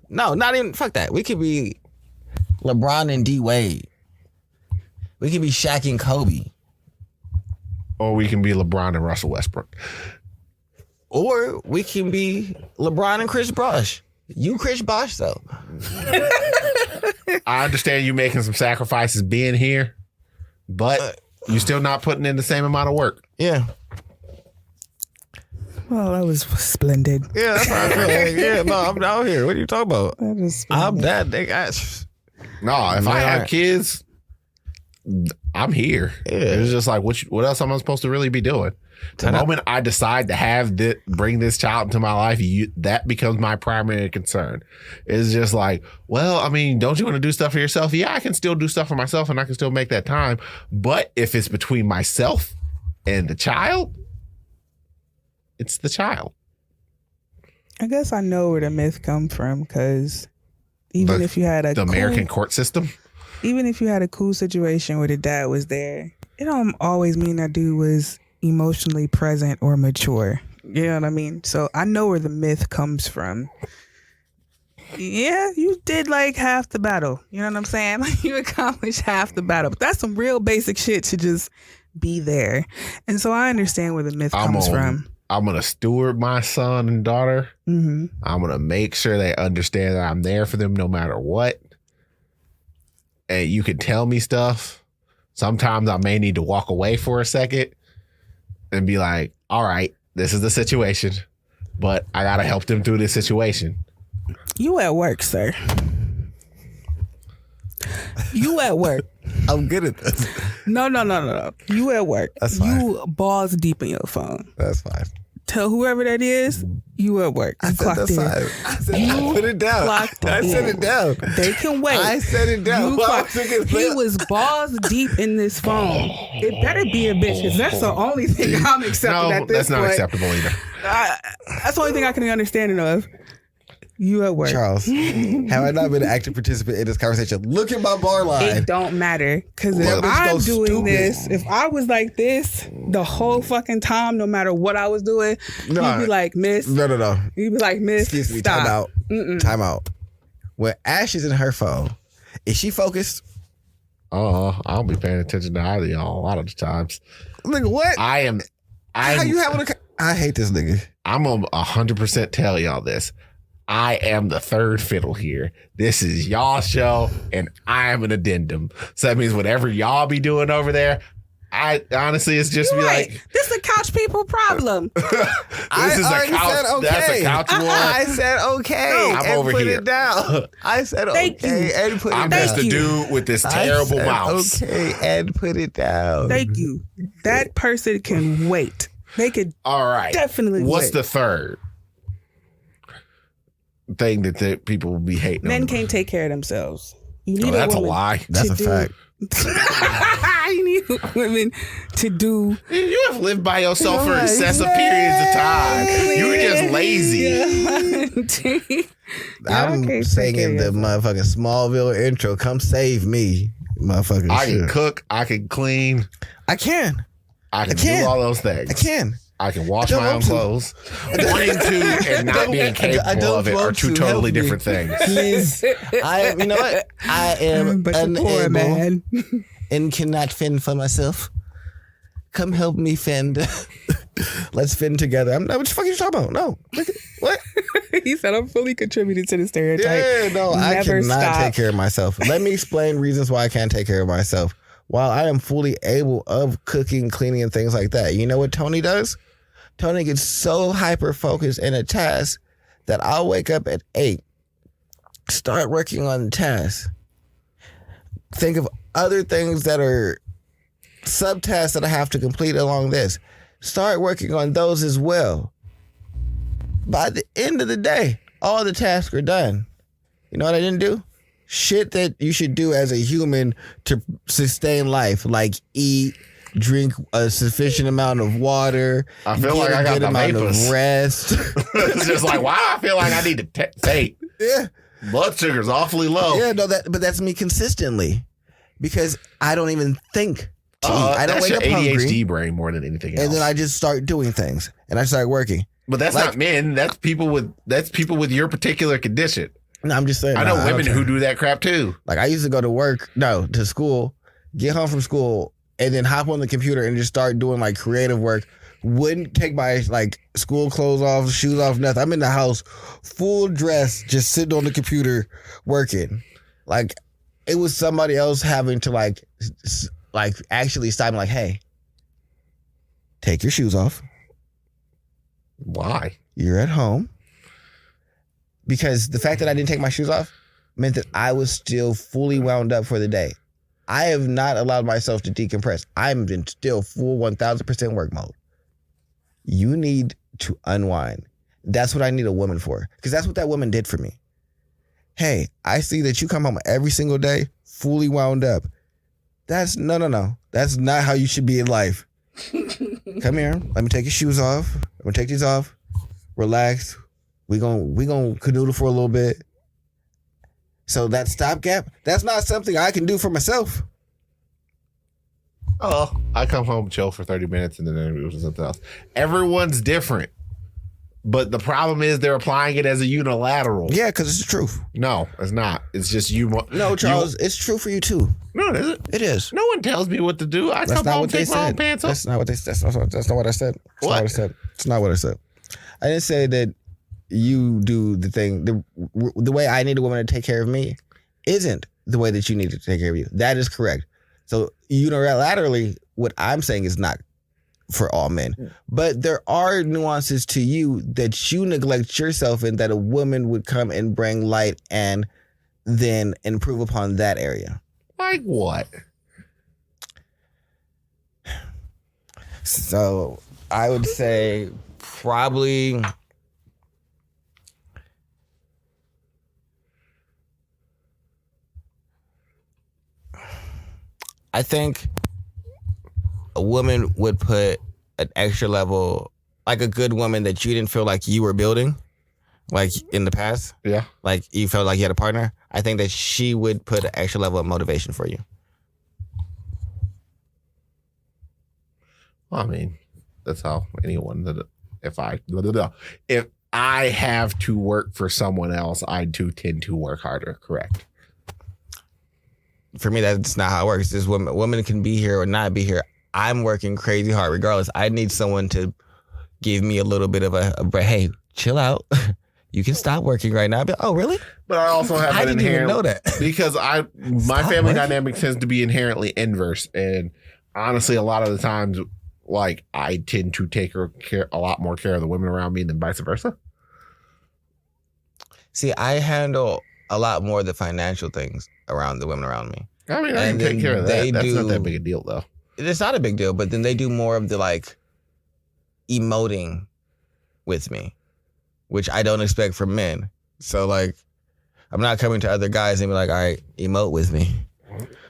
[SPEAKER 1] No, not even, fuck that. We could be LeBron and D Wade. We can be Shaq and Kobe.
[SPEAKER 2] Or we can be LeBron and Russell Westbrook.
[SPEAKER 1] Or we can be LeBron and Chris Bosh. You Chris Bosh, though.
[SPEAKER 2] I understand you making some sacrifices being here, but you're still not putting in the same amount of work.
[SPEAKER 1] Yeah.
[SPEAKER 3] Well, that was splendid.
[SPEAKER 1] Yeah, that's how I feel. Like, yeah, no, I'm down here. What are you talking about?
[SPEAKER 3] That was
[SPEAKER 1] I'm
[SPEAKER 3] splendid.
[SPEAKER 1] that nigga.
[SPEAKER 2] No, if I have kids, I'm here.
[SPEAKER 1] Yeah.
[SPEAKER 2] It's just like, what else am I supposed to really be doing? The moment I decide to bring this child into my life, that becomes my primary concern. It's just like, well, I mean, don't you want to do stuff for yourself? Yeah, I can still do stuff for myself and I can still make that time. But if it's between myself and the child, it's the child.
[SPEAKER 3] I guess I know where the myth come from, because even if you had
[SPEAKER 2] The American court system.
[SPEAKER 3] even if you had a cool situation where the dad was there, it don't always mean that dude was emotionally present or mature. You know what I mean? So I know where the myth comes from. Yeah, you did like half the battle. You know what I'm saying? Like, you accomplished half the battle. But that's some real basic shit to just be there. And so I understand where the myth comes from.
[SPEAKER 2] I'm going to steward my son and daughter.
[SPEAKER 3] Mm-hmm.
[SPEAKER 2] I'm going to make sure they understand that I'm there for them no matter what. And you can tell me stuff. Sometimes I may need to walk away for a second and be like, all right, this is the situation, but I got to help them through this situation.
[SPEAKER 3] You at work, sir. You at work.
[SPEAKER 1] I'm good at this.
[SPEAKER 3] No. You at work.
[SPEAKER 1] That's fine.
[SPEAKER 3] You balls deep in your phone.
[SPEAKER 1] That's fine.
[SPEAKER 3] Tell whoever that is, you at work. You clocked in.
[SPEAKER 1] I put it down.
[SPEAKER 3] Clocked
[SPEAKER 1] I said
[SPEAKER 3] in.
[SPEAKER 1] it down.
[SPEAKER 3] They can wait.
[SPEAKER 1] I said it down.
[SPEAKER 3] You
[SPEAKER 1] Why
[SPEAKER 3] clocked-
[SPEAKER 1] was it
[SPEAKER 3] he
[SPEAKER 1] good?
[SPEAKER 3] was balls deep in this phone. It better be a bitch, because that's the only thing I'm accepting
[SPEAKER 2] No,
[SPEAKER 3] at this
[SPEAKER 2] that's not
[SPEAKER 3] point.
[SPEAKER 2] acceptable either.
[SPEAKER 3] That's the only thing I can understand of. You at work.
[SPEAKER 1] Charles, have I not been an active participant in this conversation? Look at my bar line.
[SPEAKER 3] It don't matter, because
[SPEAKER 1] Well,
[SPEAKER 3] if
[SPEAKER 1] bitch,
[SPEAKER 3] I'm
[SPEAKER 1] go
[SPEAKER 3] doing
[SPEAKER 1] stupid.
[SPEAKER 3] this, if I was like this the whole fucking time, no matter what I was doing,
[SPEAKER 1] No.
[SPEAKER 3] you'd be like, Miss.
[SPEAKER 1] No.
[SPEAKER 3] You'd be like, Miss.
[SPEAKER 1] Excuse me.
[SPEAKER 3] Stop.
[SPEAKER 1] Time out. Time out. When Ash is in her phone, is she focused?
[SPEAKER 2] I don't be paying attention to either of y'all a lot of the times.
[SPEAKER 1] Nigga, what?
[SPEAKER 2] I'm
[SPEAKER 1] How you having a? I hate this nigga.
[SPEAKER 2] I'm gonna 100% tell y'all this. I am the third fiddle here. This is y'all show, and I am an addendum. So that means whatever y'all be doing over there, I honestly, it's just
[SPEAKER 3] You're
[SPEAKER 2] be
[SPEAKER 3] right.
[SPEAKER 2] like,
[SPEAKER 3] This is a couch people problem.
[SPEAKER 2] this is a
[SPEAKER 1] already
[SPEAKER 2] couch.
[SPEAKER 1] said okay.
[SPEAKER 2] That's a couch one.
[SPEAKER 1] I said okay.
[SPEAKER 2] I'm
[SPEAKER 1] and
[SPEAKER 2] over
[SPEAKER 1] put
[SPEAKER 2] here.
[SPEAKER 1] it down. I said
[SPEAKER 3] Thank
[SPEAKER 1] okay
[SPEAKER 3] you.
[SPEAKER 1] and put it
[SPEAKER 2] I'm
[SPEAKER 1] down.
[SPEAKER 2] just the dude with this terrible
[SPEAKER 1] I said
[SPEAKER 2] mouse.
[SPEAKER 1] Okay, and put it down.
[SPEAKER 3] Thank you. That person can wait. They could
[SPEAKER 2] All right.
[SPEAKER 3] definitely
[SPEAKER 2] What's
[SPEAKER 3] wait.
[SPEAKER 2] the third thing that the people will be hating
[SPEAKER 3] Men
[SPEAKER 2] on?
[SPEAKER 3] can't take care of themselves. You need
[SPEAKER 2] Oh, that's a
[SPEAKER 3] woman
[SPEAKER 2] lie.
[SPEAKER 1] That's
[SPEAKER 3] to
[SPEAKER 1] a
[SPEAKER 3] do-
[SPEAKER 1] fact.
[SPEAKER 3] You need women to do.
[SPEAKER 2] You have lived by yourself for
[SPEAKER 3] Right.
[SPEAKER 2] excessive periods of time. You're just lazy.
[SPEAKER 1] I'm
[SPEAKER 3] can't take
[SPEAKER 1] saying
[SPEAKER 3] care
[SPEAKER 1] in
[SPEAKER 3] of
[SPEAKER 1] the motherfucking Smallville intro, come save me, motherfucking
[SPEAKER 2] I can
[SPEAKER 1] shit.
[SPEAKER 2] cook. I can clean.
[SPEAKER 1] I can.
[SPEAKER 2] I can
[SPEAKER 1] can.
[SPEAKER 2] do all those things.
[SPEAKER 1] I can.
[SPEAKER 2] I can wash
[SPEAKER 1] I don't
[SPEAKER 2] my own
[SPEAKER 1] want to.
[SPEAKER 2] clothes. Wanting to and not being
[SPEAKER 1] I
[SPEAKER 2] capable
[SPEAKER 1] don't
[SPEAKER 2] of it are
[SPEAKER 1] want
[SPEAKER 2] two
[SPEAKER 1] to.
[SPEAKER 2] totally
[SPEAKER 1] Help me.
[SPEAKER 2] different things.
[SPEAKER 1] Please. I am, you know what? I am
[SPEAKER 3] But the poor
[SPEAKER 1] unable
[SPEAKER 3] man.
[SPEAKER 1] and cannot fend for myself. Come help me fend. Let's fend together. I'm not, what the fuck are you talking about? No. What?
[SPEAKER 3] He said, I'm fully contributing to the stereotype.
[SPEAKER 1] Yeah, no, I
[SPEAKER 3] Never
[SPEAKER 1] cannot
[SPEAKER 3] stop.
[SPEAKER 1] take care of myself. Let me explain reasons why I can't take care of myself. While I am fully able of cooking, cleaning, and things like that, you know what Tony does? Tony gets so hyper focused in a task that I'll wake up at 8, start working on the task, think of other things that are subtasks that I have to complete along this, start working on those as well. By the end of the day, all the tasks are done. You know what I didn't do? Shit that you should do as a human to sustain life, like eat, drink a sufficient amount of water.
[SPEAKER 2] I feel
[SPEAKER 1] get
[SPEAKER 2] like
[SPEAKER 1] a
[SPEAKER 2] I got
[SPEAKER 1] good
[SPEAKER 2] the
[SPEAKER 1] amount
[SPEAKER 2] vapors.
[SPEAKER 1] of rest.
[SPEAKER 2] It's just like, wow, I feel like I need to take.
[SPEAKER 1] Yeah,
[SPEAKER 2] Blood sugar's awfully low.
[SPEAKER 1] yeah, no, but that's me consistently because I don't even think to eat. I don't
[SPEAKER 2] that's
[SPEAKER 1] wake
[SPEAKER 2] your
[SPEAKER 1] up
[SPEAKER 2] ADHD
[SPEAKER 1] hungry,
[SPEAKER 2] brain more than anything else.
[SPEAKER 1] and then I just start doing things, and I start working.
[SPEAKER 2] But that's
[SPEAKER 1] Like-
[SPEAKER 2] not men. That's people with your particular condition.
[SPEAKER 1] No, I'm just saying.
[SPEAKER 2] I know
[SPEAKER 1] no,
[SPEAKER 2] women
[SPEAKER 1] don't
[SPEAKER 2] who
[SPEAKER 1] care.
[SPEAKER 2] do that crap too.
[SPEAKER 1] Like I used to go to school, get home from school, and then hop on the computer and just start doing like creative work. Wouldn't take my like school clothes off, shoes off, nothing. I'm in the house, full dress, just sitting on the computer working. Like it was somebody else having to like actually stop me. Like, hey, take your shoes off.
[SPEAKER 2] Why?
[SPEAKER 1] You're at home. Because the fact that I didn't take my shoes off meant that I was still fully wound up for the day. I have not allowed myself to decompress. I'm in still full 1000% work mode. You need to unwind. That's what I need a woman for. Because that's what that woman did for me. Hey, I see that you come home every single day fully wound up. No. That's not how you should be in life. Come here. Let me take your shoes off. I'm gonna take these off. Relax. We gonna canoodle for a little bit. So that stopgap, that's not something I can do for myself.
[SPEAKER 2] Oh, I come home, chill for 30 minutes, and then it was something else. Everyone's different. But the problem is they're applying it as a unilateral.
[SPEAKER 1] Yeah, because it's the truth.
[SPEAKER 2] No, it's not. It's just you.
[SPEAKER 1] No, Charles, it's true for you too.
[SPEAKER 2] No, it isn't.
[SPEAKER 1] It is.
[SPEAKER 2] No one tells me what to do. I
[SPEAKER 1] That's
[SPEAKER 2] come
[SPEAKER 1] not
[SPEAKER 2] home,
[SPEAKER 1] what they
[SPEAKER 2] take my own
[SPEAKER 1] said.
[SPEAKER 2] pants off.
[SPEAKER 1] That's not what they. That's not what I said. That's not what I said. It's not what I said. I didn't say that you do the thing. The way I need a woman to take care of me isn't the way that you need to take care of you. That is correct. So unilaterally, what I'm saying is not for all men. But there are nuances to you that you neglect yourself in that a woman would come and bring light and then improve upon that area.
[SPEAKER 2] Like what?
[SPEAKER 1] So I would say probably I think a woman would put an extra level, like a good woman that you didn't feel like you were building, like in the past,
[SPEAKER 2] Yeah.
[SPEAKER 1] like you felt like you had a partner. I think that she would put an extra level of motivation for you.
[SPEAKER 2] Well, I mean, that's how anyone that if I have to work for someone else, I do tend to work harder. Correct.
[SPEAKER 1] For me, that's not how it works. This women can be here or not be here. I'm working crazy hard regardless. I need someone to give me a little bit of a hey, chill out. you can stop working right now. I'd be like, oh, really?
[SPEAKER 2] But I also have
[SPEAKER 1] I
[SPEAKER 2] an
[SPEAKER 1] didn't even
[SPEAKER 2] inherent
[SPEAKER 1] know that.
[SPEAKER 2] because my
[SPEAKER 1] Stop
[SPEAKER 2] family
[SPEAKER 1] working.
[SPEAKER 2] dynamic tends to be inherently inverse, and honestly, a lot of the times, like I tend to take a lot more care of the women around me than vice versa.
[SPEAKER 1] See, I handle a lot more of the financial things around the women around me.
[SPEAKER 2] I mean, I
[SPEAKER 1] And
[SPEAKER 2] can take
[SPEAKER 1] then
[SPEAKER 2] care of that.
[SPEAKER 1] they
[SPEAKER 2] That's not
[SPEAKER 1] do-
[SPEAKER 2] that big a deal, though.
[SPEAKER 1] It's not a big deal, but then they do more of the like emoting with me, which I don't expect from men. So like, I'm not coming to other guys and be like, all right, emote with me.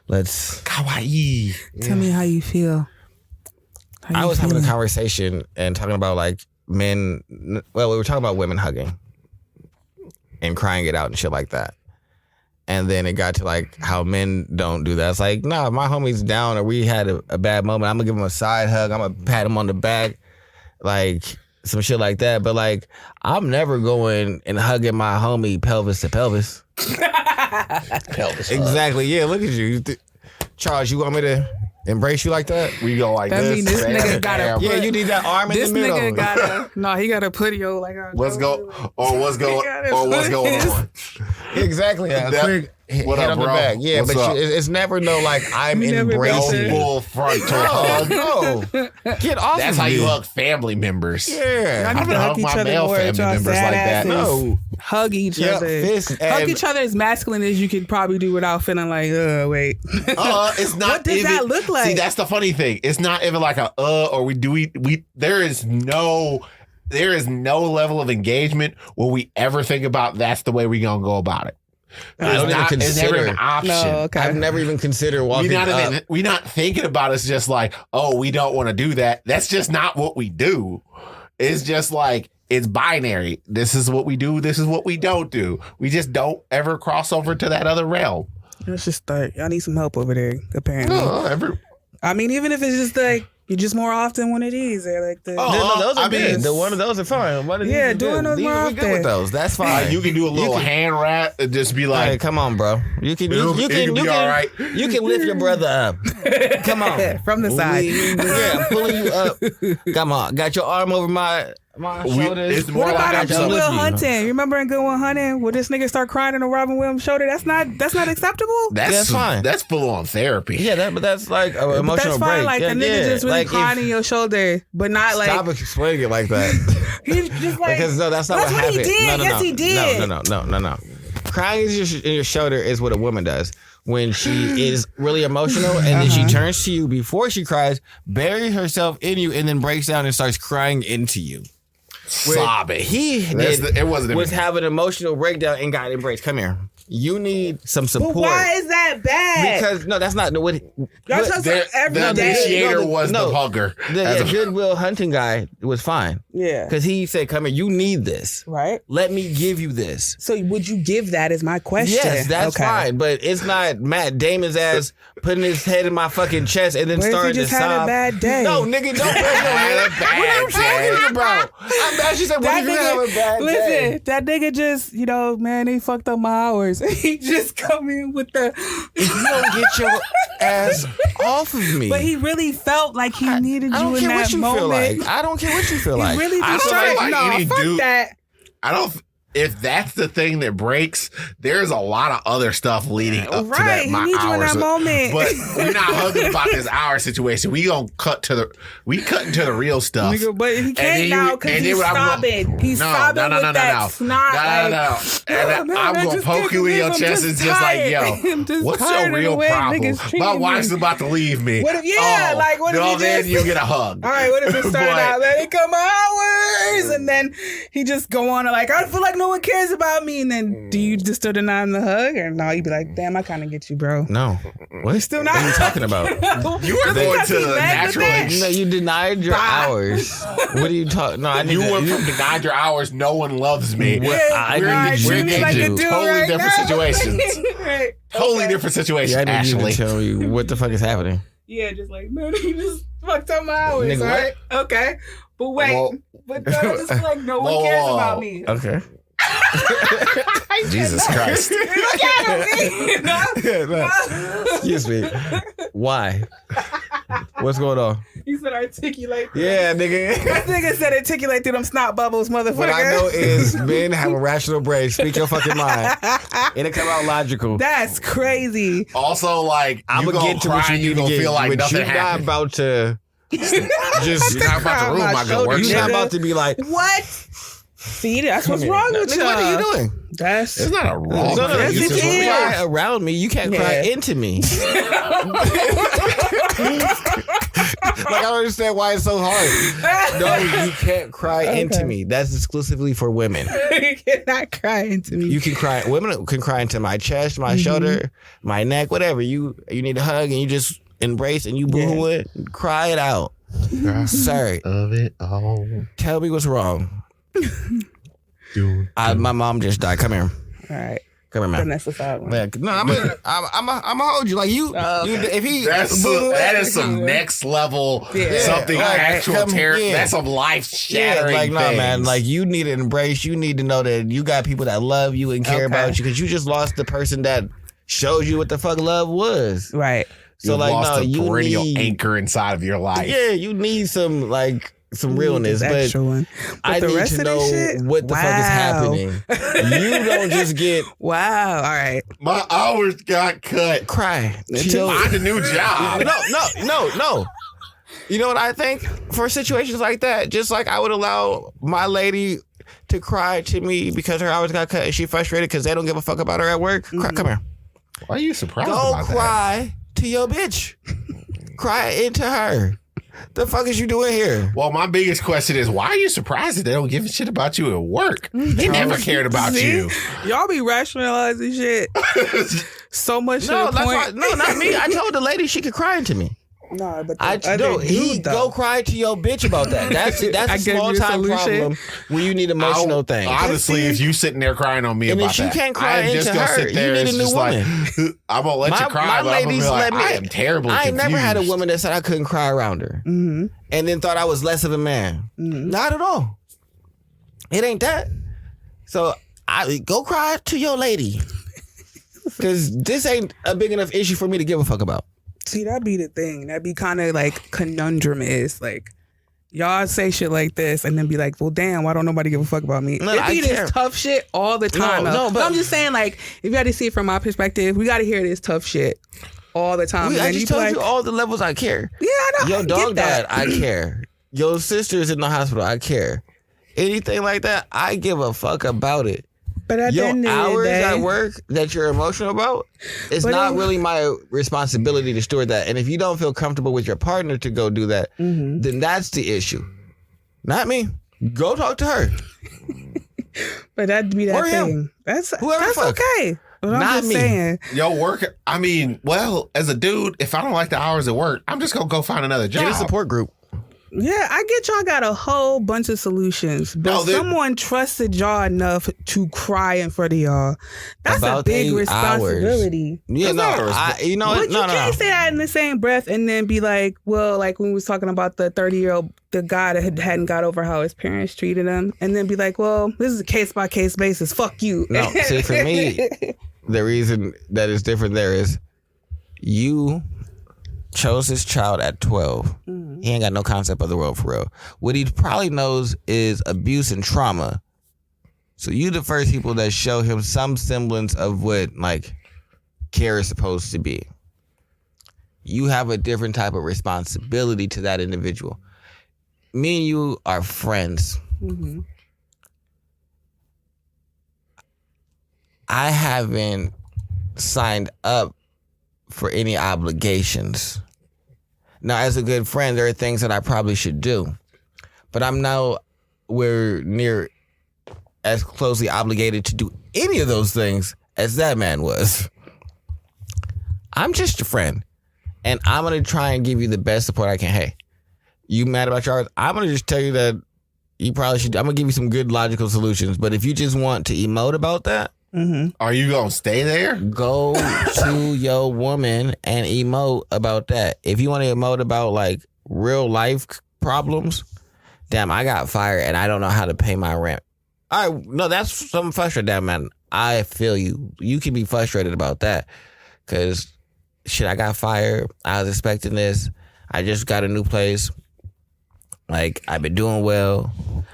[SPEAKER 1] Let's.
[SPEAKER 2] Kawaii.
[SPEAKER 3] Tell me how you feel.
[SPEAKER 1] I was having a conversation and talking about like men. Well, we were talking about women hugging and crying it out and shit like that. And then it got to like how men don't do that. It's like, nah, my homie's down or we had a bad moment. I'm gonna give him a side hug. I'm gonna pat him on the back, like some shit like that. But like, I'm never going and hugging my homie pelvis to pelvis.
[SPEAKER 2] Pelvis.
[SPEAKER 1] Exactly. Yeah. Look at you, Charles. You want me to embrace you like that?
[SPEAKER 2] We go like
[SPEAKER 3] That
[SPEAKER 2] this.
[SPEAKER 3] mean this
[SPEAKER 2] bam,
[SPEAKER 3] nigga gotta
[SPEAKER 2] bam.
[SPEAKER 1] Yeah. You need that arm in
[SPEAKER 3] This
[SPEAKER 1] the middle.
[SPEAKER 3] nigga gotta he gotta put yo like
[SPEAKER 2] What's going
[SPEAKER 3] his-
[SPEAKER 2] on?
[SPEAKER 1] Exactly. A
[SPEAKER 2] That-
[SPEAKER 1] quick hit
[SPEAKER 2] what up,
[SPEAKER 1] on the
[SPEAKER 2] bro?
[SPEAKER 1] back. Yeah,
[SPEAKER 2] What's
[SPEAKER 1] but
[SPEAKER 2] up?
[SPEAKER 1] it's never no like I'm
[SPEAKER 3] You never
[SPEAKER 1] embracing
[SPEAKER 3] been
[SPEAKER 1] you.
[SPEAKER 3] to-
[SPEAKER 2] Full frontal hug.
[SPEAKER 1] No, get off
[SPEAKER 2] That's
[SPEAKER 1] of
[SPEAKER 2] how
[SPEAKER 1] me.
[SPEAKER 2] you hug family members.
[SPEAKER 1] Yeah.
[SPEAKER 3] I need
[SPEAKER 2] I'm
[SPEAKER 3] to
[SPEAKER 2] gonna
[SPEAKER 3] hug
[SPEAKER 2] hug
[SPEAKER 3] each
[SPEAKER 2] my
[SPEAKER 3] other
[SPEAKER 2] male
[SPEAKER 3] more.
[SPEAKER 2] family
[SPEAKER 3] Y'all
[SPEAKER 2] members
[SPEAKER 3] sad
[SPEAKER 2] like that.
[SPEAKER 3] asses.
[SPEAKER 1] No.
[SPEAKER 3] Hug each
[SPEAKER 1] Yep,
[SPEAKER 3] other.
[SPEAKER 1] fist
[SPEAKER 3] Hug
[SPEAKER 1] and-
[SPEAKER 3] each other as masculine as you could probably do without feeling like, wait.
[SPEAKER 2] It's not.
[SPEAKER 3] What does
[SPEAKER 2] even,
[SPEAKER 3] that look like?
[SPEAKER 2] See, that's the funny thing. It's not even like a or we. There is no level of engagement where we ever think about that's the way we gonna go about it.
[SPEAKER 1] I don't even
[SPEAKER 2] It's never
[SPEAKER 1] consider.
[SPEAKER 2] an option.
[SPEAKER 3] No, okay.
[SPEAKER 1] I've never even considered walking up.
[SPEAKER 2] We're not thinking about it's just like, oh, we don't want to do that. That's just not what we do. It's just like, it's binary. This is what we do. This is what we don't do. We just don't ever cross over to that other realm.
[SPEAKER 3] Let's just start. Y'all need some help over there, apparently. I mean, even if it's just like, you just more often one of these. They're like the.
[SPEAKER 2] Oh,
[SPEAKER 1] those are
[SPEAKER 2] I mean,
[SPEAKER 1] good. The one of those are fine. One of these
[SPEAKER 3] Yeah,
[SPEAKER 1] are
[SPEAKER 3] doing
[SPEAKER 1] good.
[SPEAKER 3] those
[SPEAKER 1] These-
[SPEAKER 3] more
[SPEAKER 1] we good with
[SPEAKER 3] often.
[SPEAKER 1] those. That's fine.
[SPEAKER 2] You can do a little hand wrap and just be
[SPEAKER 1] Hey,
[SPEAKER 2] like,
[SPEAKER 1] come on, bro. You can
[SPEAKER 2] It'll be all right.
[SPEAKER 1] You can lift your brother up. Come on.
[SPEAKER 3] From the side.
[SPEAKER 1] Yeah, I'm pulling you up. Come on. Got your arm over my shoulders.
[SPEAKER 2] it's more
[SPEAKER 3] What
[SPEAKER 2] like
[SPEAKER 3] about
[SPEAKER 2] I'm
[SPEAKER 3] in
[SPEAKER 1] just
[SPEAKER 3] Good Will
[SPEAKER 1] lifting you.
[SPEAKER 3] Hunting? You remember in Good Will Hunting where this nigga start crying on a Robin Williams shoulder? That's not acceptable.
[SPEAKER 1] That's fine.
[SPEAKER 2] That's full on therapy.
[SPEAKER 1] Yeah, but that's like an
[SPEAKER 3] But
[SPEAKER 1] emotional
[SPEAKER 3] that's fine.
[SPEAKER 1] break.
[SPEAKER 3] Like
[SPEAKER 1] yeah,
[SPEAKER 3] the nigga just really
[SPEAKER 1] like
[SPEAKER 3] crying on your shoulder, but not like
[SPEAKER 1] stop explaining it like that.
[SPEAKER 3] he's just like
[SPEAKER 1] Because no, that's not
[SPEAKER 3] That's
[SPEAKER 1] what
[SPEAKER 3] what he
[SPEAKER 1] happened.
[SPEAKER 3] did.
[SPEAKER 1] No,
[SPEAKER 3] Yes, he did.
[SPEAKER 1] No. Crying in your shoulder is what a woman does when she is really emotional, and then she turns to you before she cries, buries herself in you, and then breaks down and starts crying into you.
[SPEAKER 2] Sobbing.
[SPEAKER 1] He
[SPEAKER 2] That's
[SPEAKER 1] did,
[SPEAKER 2] it wasn't
[SPEAKER 1] was
[SPEAKER 2] even-
[SPEAKER 1] having an emotional breakdown and got embraced. Come here. You need some support.
[SPEAKER 3] But why is that bad?
[SPEAKER 1] Because no, that's not what.
[SPEAKER 3] Y'all talk
[SPEAKER 2] The
[SPEAKER 3] every day.
[SPEAKER 2] initiator
[SPEAKER 1] No,
[SPEAKER 2] was
[SPEAKER 1] no.
[SPEAKER 2] the hugger.
[SPEAKER 1] The Goodwill Hunting guy was fine
[SPEAKER 3] Yeah.
[SPEAKER 1] because he said, "Come here. You need this.
[SPEAKER 3] Right.
[SPEAKER 1] Let me give you this."
[SPEAKER 3] So would you give that as my question?
[SPEAKER 1] Yes, that's
[SPEAKER 3] Okay.
[SPEAKER 1] fine, but it's not Matt Damon's ass putting his head in my fucking chest and then
[SPEAKER 3] What if he
[SPEAKER 1] starting
[SPEAKER 3] just
[SPEAKER 1] to
[SPEAKER 3] had
[SPEAKER 1] sob.
[SPEAKER 3] a bad day?
[SPEAKER 1] No, nigga, don't put your head.
[SPEAKER 2] Had a bad
[SPEAKER 1] What are you talking
[SPEAKER 2] day.
[SPEAKER 1] about? I'm bad. She said, "What
[SPEAKER 3] That
[SPEAKER 1] if you have a bad
[SPEAKER 3] listen,
[SPEAKER 1] day?"
[SPEAKER 3] that nigga just, man, he fucked up my hours. He just come in with the.
[SPEAKER 1] If you don't get your ass off of me,
[SPEAKER 3] But he really felt like he needed
[SPEAKER 1] I
[SPEAKER 3] you
[SPEAKER 1] don't
[SPEAKER 3] in
[SPEAKER 1] care
[SPEAKER 3] that
[SPEAKER 1] what you
[SPEAKER 3] moment.
[SPEAKER 1] feel like. I don't care what you feel
[SPEAKER 3] He
[SPEAKER 1] like.
[SPEAKER 3] really
[SPEAKER 2] I
[SPEAKER 3] just
[SPEAKER 2] don't
[SPEAKER 3] tried.
[SPEAKER 2] know why
[SPEAKER 3] No,
[SPEAKER 2] any
[SPEAKER 3] fuck
[SPEAKER 2] dude-
[SPEAKER 3] that.
[SPEAKER 2] I don't. If that's the thing that breaks, there's a lot of other stuff leading up to
[SPEAKER 3] Right,
[SPEAKER 2] that.
[SPEAKER 3] he
[SPEAKER 2] My
[SPEAKER 3] needs you in
[SPEAKER 2] hours,
[SPEAKER 3] that moment.
[SPEAKER 2] But we're not hugging about this hour situation. We gonna cut into the real stuff.
[SPEAKER 3] Nigga, but he
[SPEAKER 2] And
[SPEAKER 3] can't
[SPEAKER 2] then
[SPEAKER 3] now
[SPEAKER 2] you-
[SPEAKER 3] because
[SPEAKER 2] and
[SPEAKER 3] he's
[SPEAKER 2] then I'm gonna-
[SPEAKER 3] sobbing. He's
[SPEAKER 2] No,
[SPEAKER 3] sobbing
[SPEAKER 2] no,
[SPEAKER 3] with
[SPEAKER 2] no,
[SPEAKER 3] that
[SPEAKER 2] no.
[SPEAKER 3] snot.
[SPEAKER 2] No.
[SPEAKER 3] like,
[SPEAKER 2] And
[SPEAKER 3] "Oh, man,
[SPEAKER 2] I'm
[SPEAKER 3] I
[SPEAKER 2] gonna
[SPEAKER 3] just
[SPEAKER 2] poke
[SPEAKER 3] can't
[SPEAKER 2] you in your
[SPEAKER 3] believe I'm
[SPEAKER 2] chest and
[SPEAKER 3] just
[SPEAKER 2] just like,
[SPEAKER 3] tired.
[SPEAKER 2] yo,
[SPEAKER 3] I'm just
[SPEAKER 2] what's
[SPEAKER 3] tired
[SPEAKER 2] your
[SPEAKER 3] of the
[SPEAKER 2] real
[SPEAKER 3] way
[SPEAKER 2] problem?
[SPEAKER 3] niggas treating
[SPEAKER 2] My
[SPEAKER 3] me."
[SPEAKER 2] wife's about to leave me.
[SPEAKER 3] What if- yeah, like, what if
[SPEAKER 2] well,
[SPEAKER 3] you
[SPEAKER 2] then
[SPEAKER 3] just-
[SPEAKER 2] you get a hug.
[SPEAKER 3] All right, what if it started
[SPEAKER 2] But-
[SPEAKER 3] out, let it come hours, and then he just go on and like, I feel like no one cares about me, and then do you just still deny him the hug, or no? You be like, damn, I kind of get you, bro.
[SPEAKER 1] No, what?
[SPEAKER 3] Still not.
[SPEAKER 1] What are you talking about?
[SPEAKER 2] You were going to the natural.
[SPEAKER 1] No, you denied your
[SPEAKER 3] Bye.
[SPEAKER 1] hours. What are you talking? No, I need
[SPEAKER 2] You
[SPEAKER 1] to,
[SPEAKER 2] went from denied your hours. No one loves me.
[SPEAKER 1] What? I
[SPEAKER 2] We're
[SPEAKER 1] need
[SPEAKER 2] engaged-
[SPEAKER 1] you
[SPEAKER 2] we're
[SPEAKER 1] to
[SPEAKER 2] engaged in
[SPEAKER 1] do.
[SPEAKER 2] totally different situations.
[SPEAKER 3] Right.
[SPEAKER 2] Totally
[SPEAKER 3] Okay.
[SPEAKER 2] different situations.
[SPEAKER 1] Yeah, I need
[SPEAKER 2] Ashley.
[SPEAKER 1] you to tell me what the fuck is happening.
[SPEAKER 3] Yeah, just like, man, he just fucked up my hours,
[SPEAKER 1] Nigga,
[SPEAKER 3] right? Okay. But wait,
[SPEAKER 2] Well-
[SPEAKER 3] but I just feel like no one
[SPEAKER 2] Whoa,
[SPEAKER 3] cares
[SPEAKER 2] whoa.
[SPEAKER 3] about me.
[SPEAKER 1] Okay.
[SPEAKER 2] Jesus Christ.
[SPEAKER 3] Look at him, you know?
[SPEAKER 1] Excuse me. Why? What's going on?
[SPEAKER 3] He said, even articulate.
[SPEAKER 1] Yeah, nigga.
[SPEAKER 3] That nigga said articulate through them snot bubbles, motherfucker.
[SPEAKER 1] What I know is men have a rational brain. Speak your fucking mind. It'll come out logical.
[SPEAKER 3] That's crazy.
[SPEAKER 2] Also, like,
[SPEAKER 1] I'm
[SPEAKER 2] you
[SPEAKER 1] gonna
[SPEAKER 2] gonna
[SPEAKER 1] get to
[SPEAKER 2] cry
[SPEAKER 1] what you
[SPEAKER 2] and
[SPEAKER 1] need
[SPEAKER 2] you
[SPEAKER 1] to
[SPEAKER 2] gonna
[SPEAKER 1] get.
[SPEAKER 2] feel like
[SPEAKER 1] But
[SPEAKER 2] nothing
[SPEAKER 1] you're not
[SPEAKER 2] happened.
[SPEAKER 1] about to just.
[SPEAKER 2] You're not about to ruin my good work.
[SPEAKER 1] You're not about to be like,
[SPEAKER 3] What? See, that's what's wrong with
[SPEAKER 1] nigga,
[SPEAKER 3] you.
[SPEAKER 1] what are you doing?
[SPEAKER 3] That's
[SPEAKER 2] It's not a wrong
[SPEAKER 1] No,
[SPEAKER 3] Yes,
[SPEAKER 2] thing.
[SPEAKER 3] it
[SPEAKER 2] It's just
[SPEAKER 3] is.
[SPEAKER 2] what-
[SPEAKER 1] cry around me. You can't cry
[SPEAKER 3] Yeah.
[SPEAKER 1] into me. Like, I don't understand why it's so hard. No, you can't cry into me. That's exclusively for women.
[SPEAKER 3] you cannot cry into me.
[SPEAKER 1] You can cry. Women can cry into my chest, my shoulder, my neck, whatever. You need a hug and you just embrace and you boo it, cry it out. Sorry,
[SPEAKER 2] Of it all.
[SPEAKER 1] tell me what's wrong.
[SPEAKER 2] Dude.
[SPEAKER 1] My mom just died. Come here,
[SPEAKER 3] All right.
[SPEAKER 1] come here, man.
[SPEAKER 3] Vanessa Fowler.
[SPEAKER 1] Yeah, no, I'm gonna hold you. Like you,
[SPEAKER 3] Okay.
[SPEAKER 1] you if he
[SPEAKER 2] That is some next level something
[SPEAKER 1] Like,
[SPEAKER 2] actual
[SPEAKER 1] come-
[SPEAKER 2] terror.
[SPEAKER 1] yeah.
[SPEAKER 2] That's some life shattering.
[SPEAKER 1] like no
[SPEAKER 2] things.
[SPEAKER 1] man, like you need to embrace. You need to know that you got people that love you and care
[SPEAKER 3] Okay.
[SPEAKER 1] about you because you just lost the person that showed you what the fuck love was.
[SPEAKER 3] Right.
[SPEAKER 1] So
[SPEAKER 2] You've
[SPEAKER 1] like
[SPEAKER 2] lost
[SPEAKER 1] no,
[SPEAKER 2] a
[SPEAKER 1] you
[SPEAKER 2] perennial
[SPEAKER 1] need
[SPEAKER 2] anchor inside of your life.
[SPEAKER 1] yeah, you need some realness,
[SPEAKER 3] This
[SPEAKER 1] but
[SPEAKER 3] extra one.
[SPEAKER 1] I
[SPEAKER 3] the
[SPEAKER 1] need
[SPEAKER 3] rest
[SPEAKER 1] to
[SPEAKER 3] of this
[SPEAKER 1] know
[SPEAKER 3] shit?
[SPEAKER 1] what the fuck is happening. You don't just get
[SPEAKER 3] Wow. All right.
[SPEAKER 2] My hours got cut.
[SPEAKER 1] cry.
[SPEAKER 2] Find a new job.
[SPEAKER 1] No. You know what I think? For situations like that, just like I would allow my lady to cry to me because her hours got cut and she frustrated because they don't give a fuck about her at work. Cry, come here.
[SPEAKER 2] Why are you surprised
[SPEAKER 1] Go
[SPEAKER 2] about that?
[SPEAKER 1] cry to your bitch. Cry into her. The fuck is you doing here?
[SPEAKER 2] Well, my biggest question is, why are you surprised that they don't give a shit about you at work? They never cared about
[SPEAKER 3] See?
[SPEAKER 2] you.
[SPEAKER 3] Y'all be rationalizing shit so much
[SPEAKER 1] No,
[SPEAKER 3] to the
[SPEAKER 1] that's why.
[SPEAKER 3] point.
[SPEAKER 1] No, not me. I told the lady she could cry into me.
[SPEAKER 3] No, but
[SPEAKER 1] Go cry to your bitch about that. That's
[SPEAKER 3] I
[SPEAKER 1] a
[SPEAKER 3] gave you
[SPEAKER 1] small
[SPEAKER 3] a
[SPEAKER 1] time
[SPEAKER 3] solution.
[SPEAKER 1] problem when you need emotional things.
[SPEAKER 2] Honestly, if you sitting there crying on me
[SPEAKER 1] And
[SPEAKER 2] about
[SPEAKER 1] if you
[SPEAKER 2] that,
[SPEAKER 1] can't cry
[SPEAKER 2] I'm just
[SPEAKER 1] into
[SPEAKER 2] gonna
[SPEAKER 1] her,
[SPEAKER 2] sit there
[SPEAKER 1] you need
[SPEAKER 2] and
[SPEAKER 1] a
[SPEAKER 2] it's
[SPEAKER 1] new
[SPEAKER 2] just like, I'm gonna let you cry, but I'm gonna be like, I am terribly
[SPEAKER 1] I ain't
[SPEAKER 2] confused.
[SPEAKER 1] never had a woman that said I couldn't cry around her, and then thought I was less of a man. Not at all. It ain't that. So I go cry to your lady, because this ain't a big enough issue for me to give a fuck about.
[SPEAKER 3] See, that'd be the thing. That'd be kind of like conundrum is like y'all say shit like this and then be like, well, damn, why don't nobody give a fuck about me?
[SPEAKER 1] No,
[SPEAKER 3] It
[SPEAKER 1] I
[SPEAKER 3] be
[SPEAKER 1] care.
[SPEAKER 3] this tough shit all the time.
[SPEAKER 1] No,
[SPEAKER 3] though.
[SPEAKER 1] but-
[SPEAKER 3] I'm just saying, like, if you got to see it from my perspective, we got to hear this tough shit all the time. And
[SPEAKER 1] I
[SPEAKER 3] then
[SPEAKER 1] just
[SPEAKER 3] you be
[SPEAKER 1] told
[SPEAKER 3] like,
[SPEAKER 1] you all the levels I care.
[SPEAKER 3] yeah, I know.
[SPEAKER 1] Your
[SPEAKER 3] I
[SPEAKER 1] dog
[SPEAKER 3] get that.
[SPEAKER 1] died, I care. Your sister's in the hospital, I care. Anything like that, I give a fuck about it.
[SPEAKER 3] But at the
[SPEAKER 1] Your
[SPEAKER 3] end of the
[SPEAKER 1] hours
[SPEAKER 3] day,
[SPEAKER 1] at work that you're emotional about, it's
[SPEAKER 3] But
[SPEAKER 1] not
[SPEAKER 3] it-
[SPEAKER 1] really my responsibility to steward that. And if you don't feel comfortable with your partner to go do that, then that's the issue. Not me. Go talk to her.
[SPEAKER 3] but that'd be that
[SPEAKER 1] Or him.
[SPEAKER 3] thing. That's
[SPEAKER 1] Whoever
[SPEAKER 3] that's
[SPEAKER 1] fuck.
[SPEAKER 3] okay. But I'm
[SPEAKER 1] Not
[SPEAKER 3] just
[SPEAKER 1] me.
[SPEAKER 3] saying.
[SPEAKER 2] Yo, work. I mean, well, as a dude, if I don't like the hours at work, I'm just gonna go find another job.
[SPEAKER 1] Get a support group.
[SPEAKER 3] Yeah, I get y'all got a whole bunch of solutions, but
[SPEAKER 2] No, they-
[SPEAKER 3] someone trusted y'all enough to cry in front of y'all. That's
[SPEAKER 1] About
[SPEAKER 3] a big
[SPEAKER 1] they
[SPEAKER 3] responsibility.
[SPEAKER 1] Yeah,
[SPEAKER 2] That's
[SPEAKER 1] no,
[SPEAKER 2] not a
[SPEAKER 1] you know
[SPEAKER 3] But
[SPEAKER 1] what?
[SPEAKER 3] you
[SPEAKER 1] No,
[SPEAKER 3] can't
[SPEAKER 1] no.
[SPEAKER 3] say that in the same breath and then be like, well, like when we was talking about the 30-year-old, the guy that hadn't got over how his parents treated him, and then be like, well, this is a case-by-case basis. Fuck you.
[SPEAKER 1] No, see, for me, the reason that it's different there is you chose this child at 12. He ain't got no concept of the world for real. What he probably knows is abuse and trauma. So you the first people that show him some semblance of what like care is supposed to be. You have a different type of responsibility to that individual. Me and you are friends.
[SPEAKER 3] Mhm.
[SPEAKER 1] I haven't signed up for any obligations. Now, as a good friend, there are things that I probably should do, but I'm nowhere near as closely obligated to do any of those things as that man was. I'm just a friend, and I'm going to try and give you the best support I can. Hey, you mad about yours? I'm going to just tell you that you probably should. I'm going to give you some good logical solutions, but if you just want to emote about that,
[SPEAKER 2] Are you gonna stay there?
[SPEAKER 1] go to your woman and emote about that. If you want to emote about like real life problems, damn, I got fired and I don't know how to pay my rent. All right, no, that's something frustrating, damn, man. I feel you. You can be frustrated about that because shit, I got fired. I was expecting this. I just got a new place. Like, I've been doing well.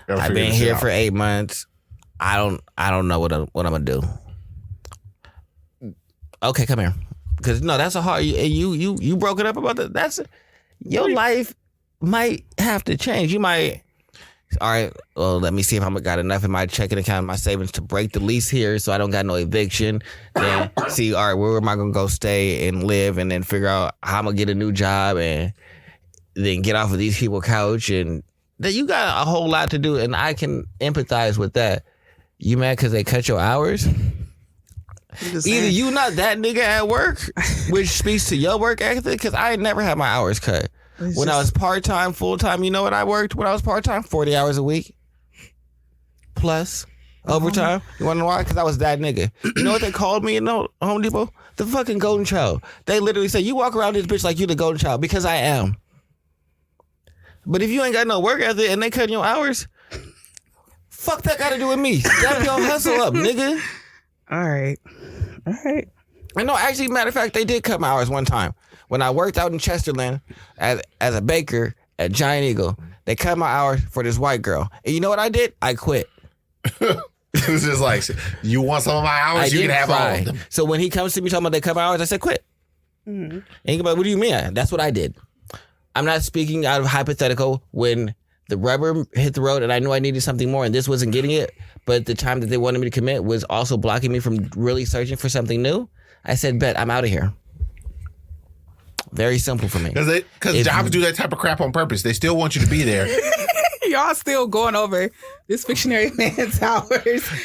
[SPEAKER 2] Gotta
[SPEAKER 1] I've
[SPEAKER 2] figure
[SPEAKER 1] been
[SPEAKER 2] this
[SPEAKER 1] here
[SPEAKER 2] out.
[SPEAKER 1] for 8 months. I don't know what I'm gonna do. Okay, come here. Because no, that's a hard. You broke it up about that. That's your life might have to change. You might. All right. Well, let me see if I got enough in my checking account, my savings to break the lease here, so I don't got no eviction. Then see, all right, where am I gonna go stay and live, and then figure out how I'm gonna get a new job, and then get off of these people's couch, and then you got a whole lot to do, and I can empathize with that. You mad because they cut your hours? Either you not that nigga at work, which speaks to your work ethic, because I ain't never had my hours cut. When I was part-time, full-time, you know what I worked when I was part-time? 40 hours a week. Plus overtime. You want to know why? Because I was that nigga. You know what they called me in Home Depot? The fucking golden child. They literally said, you walk around this bitch like you the golden child, because I am. But if you ain't got no work ethic and they cutting your hours, fuck that got to do with me. Step your hustle up, nigga.
[SPEAKER 3] All right.
[SPEAKER 1] And no, actually, matter of fact, they did cut my hours one time. When I worked out in Chesterland as a baker at Giant Eagle, they cut my hours for this white girl. And you know what I did? I quit.
[SPEAKER 2] It's just like, you want some of my hours, you can have all of them.
[SPEAKER 1] So when he comes to me talking about they cut my hours, I said quit. And he goes, what do you mean? That's what I did. I'm not speaking out of hypothetical when the rubber hit the road and I knew I needed something more and this wasn't getting it, but the time that they wanted me to commit was also blocking me from really searching for something new. I said, bet, I'm out of here. Very simple for me.
[SPEAKER 2] Because jobs do that type of crap on purpose. They still want you to be there.
[SPEAKER 3] Y'all still going over this fictionary man's hours.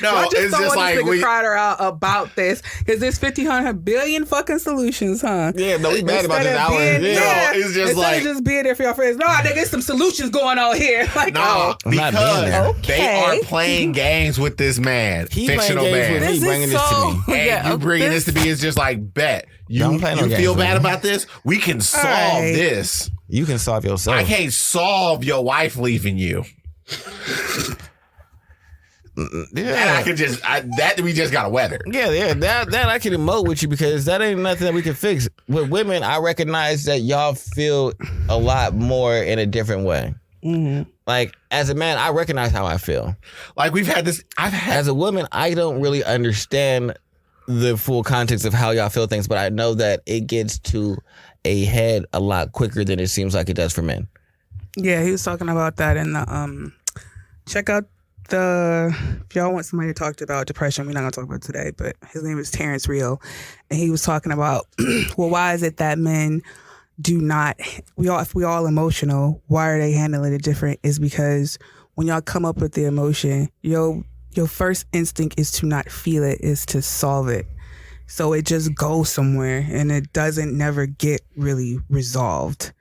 [SPEAKER 2] No,
[SPEAKER 3] Y'all
[SPEAKER 2] it's
[SPEAKER 3] don't
[SPEAKER 2] just
[SPEAKER 3] want
[SPEAKER 2] like
[SPEAKER 3] this nigga Crider out about this because there's 1,500 billion fucking solutions, huh?
[SPEAKER 1] Yeah, no, we mad about
[SPEAKER 3] Instead
[SPEAKER 1] this
[SPEAKER 3] of
[SPEAKER 1] hours.
[SPEAKER 3] being-
[SPEAKER 2] No, it's just
[SPEAKER 3] instead
[SPEAKER 2] like-
[SPEAKER 3] of just being there for your friends. No, nigga, there's some solutions going on here. Like,
[SPEAKER 2] No,
[SPEAKER 1] I'm not being there.
[SPEAKER 2] because they are playing games with this man,
[SPEAKER 1] He
[SPEAKER 2] fictional
[SPEAKER 1] playing games
[SPEAKER 2] man.
[SPEAKER 1] with me,
[SPEAKER 3] This is
[SPEAKER 1] bringing this to me.
[SPEAKER 2] And
[SPEAKER 3] Yeah,
[SPEAKER 2] you bringing this to me is just like, bet. You
[SPEAKER 1] Don't play no games
[SPEAKER 2] feel
[SPEAKER 1] with
[SPEAKER 2] bad
[SPEAKER 1] me.
[SPEAKER 2] about this? We can solve
[SPEAKER 3] right.
[SPEAKER 2] this.
[SPEAKER 1] You can solve yourself.
[SPEAKER 2] I can't solve your wife leaving you. And I can just, that we just got to weather.
[SPEAKER 1] Yeah, that I can emote with you because that ain't nothing that we can fix. With women, I recognize that y'all feel a lot more in a different way. Like, as a man, I recognize how I feel.
[SPEAKER 2] Like we've had this,
[SPEAKER 1] As a woman, I don't really understand the full context of how y'all feel things, but I know that it gets to a head a lot quicker than it seems like it does for men.
[SPEAKER 3] yeah, he was talking about that in the check out if y'all want somebody to talk to about depression, we're not gonna talk about it today, but his name is Terrence Rio, and he was talking about well, why is it that men do not if we all emotional, why are they handling it different? Is because when y'all come up with the emotion, your first instinct is to not feel it, is to solve it. So it just goes somewhere and it doesn't never get really resolved.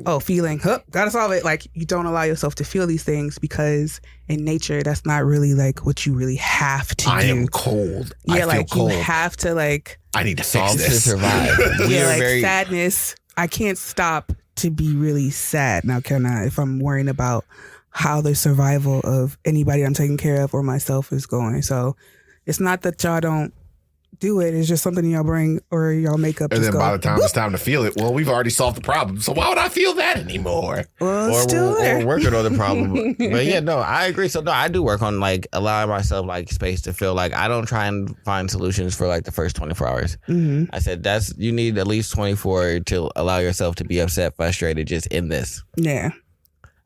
[SPEAKER 3] Oh, feeling, gotta solve it. Like, you don't allow yourself to feel these things because in nature, that's not really like what you really have to
[SPEAKER 2] I
[SPEAKER 3] do.
[SPEAKER 2] am cold.
[SPEAKER 3] Yeah,
[SPEAKER 2] I feel
[SPEAKER 3] like
[SPEAKER 2] cold.
[SPEAKER 3] you have to like
[SPEAKER 2] I need to fix
[SPEAKER 1] Solve to
[SPEAKER 2] this.
[SPEAKER 1] survive. We
[SPEAKER 3] yeah,
[SPEAKER 1] are
[SPEAKER 3] like
[SPEAKER 1] very
[SPEAKER 3] sadness. I can't stop to be really sad. Now, can I, if I'm worrying about how the survival of anybody I'm taking care of or myself is going? So it's not that y'all don't do it. It's just something y'all bring or y'all make up.
[SPEAKER 2] And
[SPEAKER 3] just
[SPEAKER 2] then
[SPEAKER 3] go,
[SPEAKER 2] by the time it's time to feel it, well, we've already solved the problem. So why would I feel that anymore?
[SPEAKER 3] well, it's still there.
[SPEAKER 1] or working on the problem. But yeah, no, I agree. So no, I do work on like allowing myself like space to feel. Like, I don't try and find solutions for like the first 24 hours. I said you need at least 24 to allow yourself to be upset, frustrated, just in this.
[SPEAKER 3] Yeah.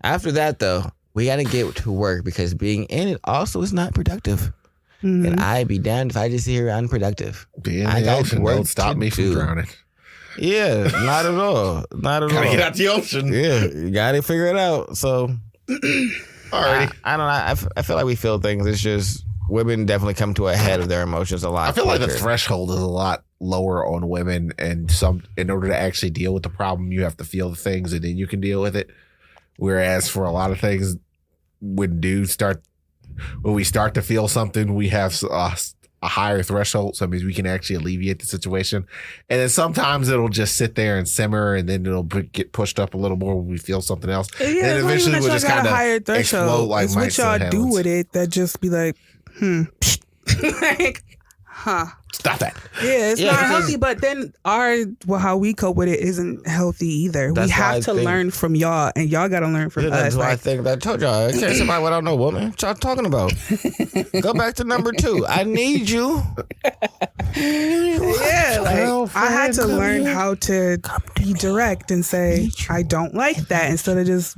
[SPEAKER 1] After that though, we got to get to work because being in it also is not productive. And I'd be damned if I just sit here unproductive.
[SPEAKER 2] Be in
[SPEAKER 1] I
[SPEAKER 2] the
[SPEAKER 1] got
[SPEAKER 2] ocean
[SPEAKER 1] work
[SPEAKER 2] don't stop
[SPEAKER 1] to
[SPEAKER 2] me from
[SPEAKER 1] do.
[SPEAKER 2] drowning.
[SPEAKER 1] Yeah, not at all. Not at all.
[SPEAKER 2] Gotta get out the ocean.
[SPEAKER 1] Yeah, you got to figure it out. So,
[SPEAKER 2] Alrighty.
[SPEAKER 1] I don't know. I feel like we feel things. It's just women definitely come to a head of their emotions a lot.
[SPEAKER 2] I feel like the
[SPEAKER 1] quicker.
[SPEAKER 2] threshold is a lot lower on women, and in order to actually deal with the problem, you have to feel the things, and then you can deal with it. Whereas for a lot of things, when we start to feel something, we have a higher threshold, so it means we can actually alleviate the situation. And then sometimes it'll just sit there and simmer, and then it'll get pushed up a little more when we feel something else.
[SPEAKER 3] Yeah,
[SPEAKER 2] and
[SPEAKER 3] it's not even
[SPEAKER 2] eventually
[SPEAKER 3] that
[SPEAKER 2] we'll
[SPEAKER 3] y'all
[SPEAKER 2] just
[SPEAKER 3] got
[SPEAKER 2] kind
[SPEAKER 3] a higher
[SPEAKER 2] of explode
[SPEAKER 3] threshold.
[SPEAKER 2] like
[SPEAKER 3] It's what
[SPEAKER 2] mice
[SPEAKER 3] y'all
[SPEAKER 2] and
[SPEAKER 3] do
[SPEAKER 2] hounds.
[SPEAKER 3] with it that just be like, like, huh.
[SPEAKER 2] Stop that.
[SPEAKER 3] Yeah, it's
[SPEAKER 1] Yeah,
[SPEAKER 3] not
[SPEAKER 1] because-
[SPEAKER 3] healthy, but then how we cope with it isn't healthy either.
[SPEAKER 1] That's
[SPEAKER 3] We
[SPEAKER 1] why I
[SPEAKER 3] have to
[SPEAKER 1] think-
[SPEAKER 3] learn from y'all, and y'all got to learn from
[SPEAKER 1] That's
[SPEAKER 3] us.
[SPEAKER 1] why I
[SPEAKER 3] Like,
[SPEAKER 1] think that I told y'all. I can't somebody without no woman. What y'all talking about? Go back to number 2. I need you.
[SPEAKER 3] yeah, like I had to
[SPEAKER 1] come
[SPEAKER 3] learn
[SPEAKER 1] here.
[SPEAKER 3] how to be direct and say I don't like that instead of just.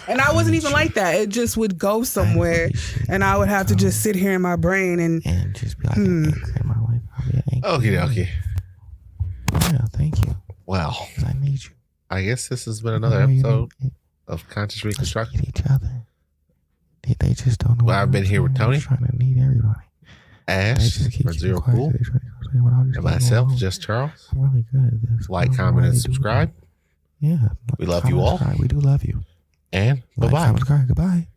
[SPEAKER 3] And I wasn't even like that. It just would go somewhere, and I would have to just sit here in my brain and
[SPEAKER 1] And just be like, "Hey, my wife, I'll be angry."
[SPEAKER 2] Okie dokie.
[SPEAKER 1] Yeah, thank you.
[SPEAKER 2] Well,
[SPEAKER 1] 'Cause I need you.
[SPEAKER 2] I guess this has been another episode of Conscious Reconstruction.
[SPEAKER 1] Need each other. They just don't know.
[SPEAKER 2] Well, I've been here with Tony.
[SPEAKER 1] Trying to need everybody. They
[SPEAKER 2] Ash,
[SPEAKER 1] just keep
[SPEAKER 2] for
[SPEAKER 1] you
[SPEAKER 2] Zero
[SPEAKER 1] quiet.
[SPEAKER 2] Cool,
[SPEAKER 1] They try to say what I'll just
[SPEAKER 2] and
[SPEAKER 1] leave
[SPEAKER 2] myself,
[SPEAKER 1] alone.
[SPEAKER 2] Just Charles.
[SPEAKER 1] I'm really good at this.
[SPEAKER 2] Like,
[SPEAKER 1] I don't know
[SPEAKER 2] comment,
[SPEAKER 1] why
[SPEAKER 2] and
[SPEAKER 1] they do
[SPEAKER 2] subscribe.
[SPEAKER 1] that. Yeah.
[SPEAKER 2] We love you all.
[SPEAKER 1] We do love you.
[SPEAKER 2] And
[SPEAKER 1] Like,
[SPEAKER 2] bye-bye.
[SPEAKER 1] comment, subscribe. Goodbye.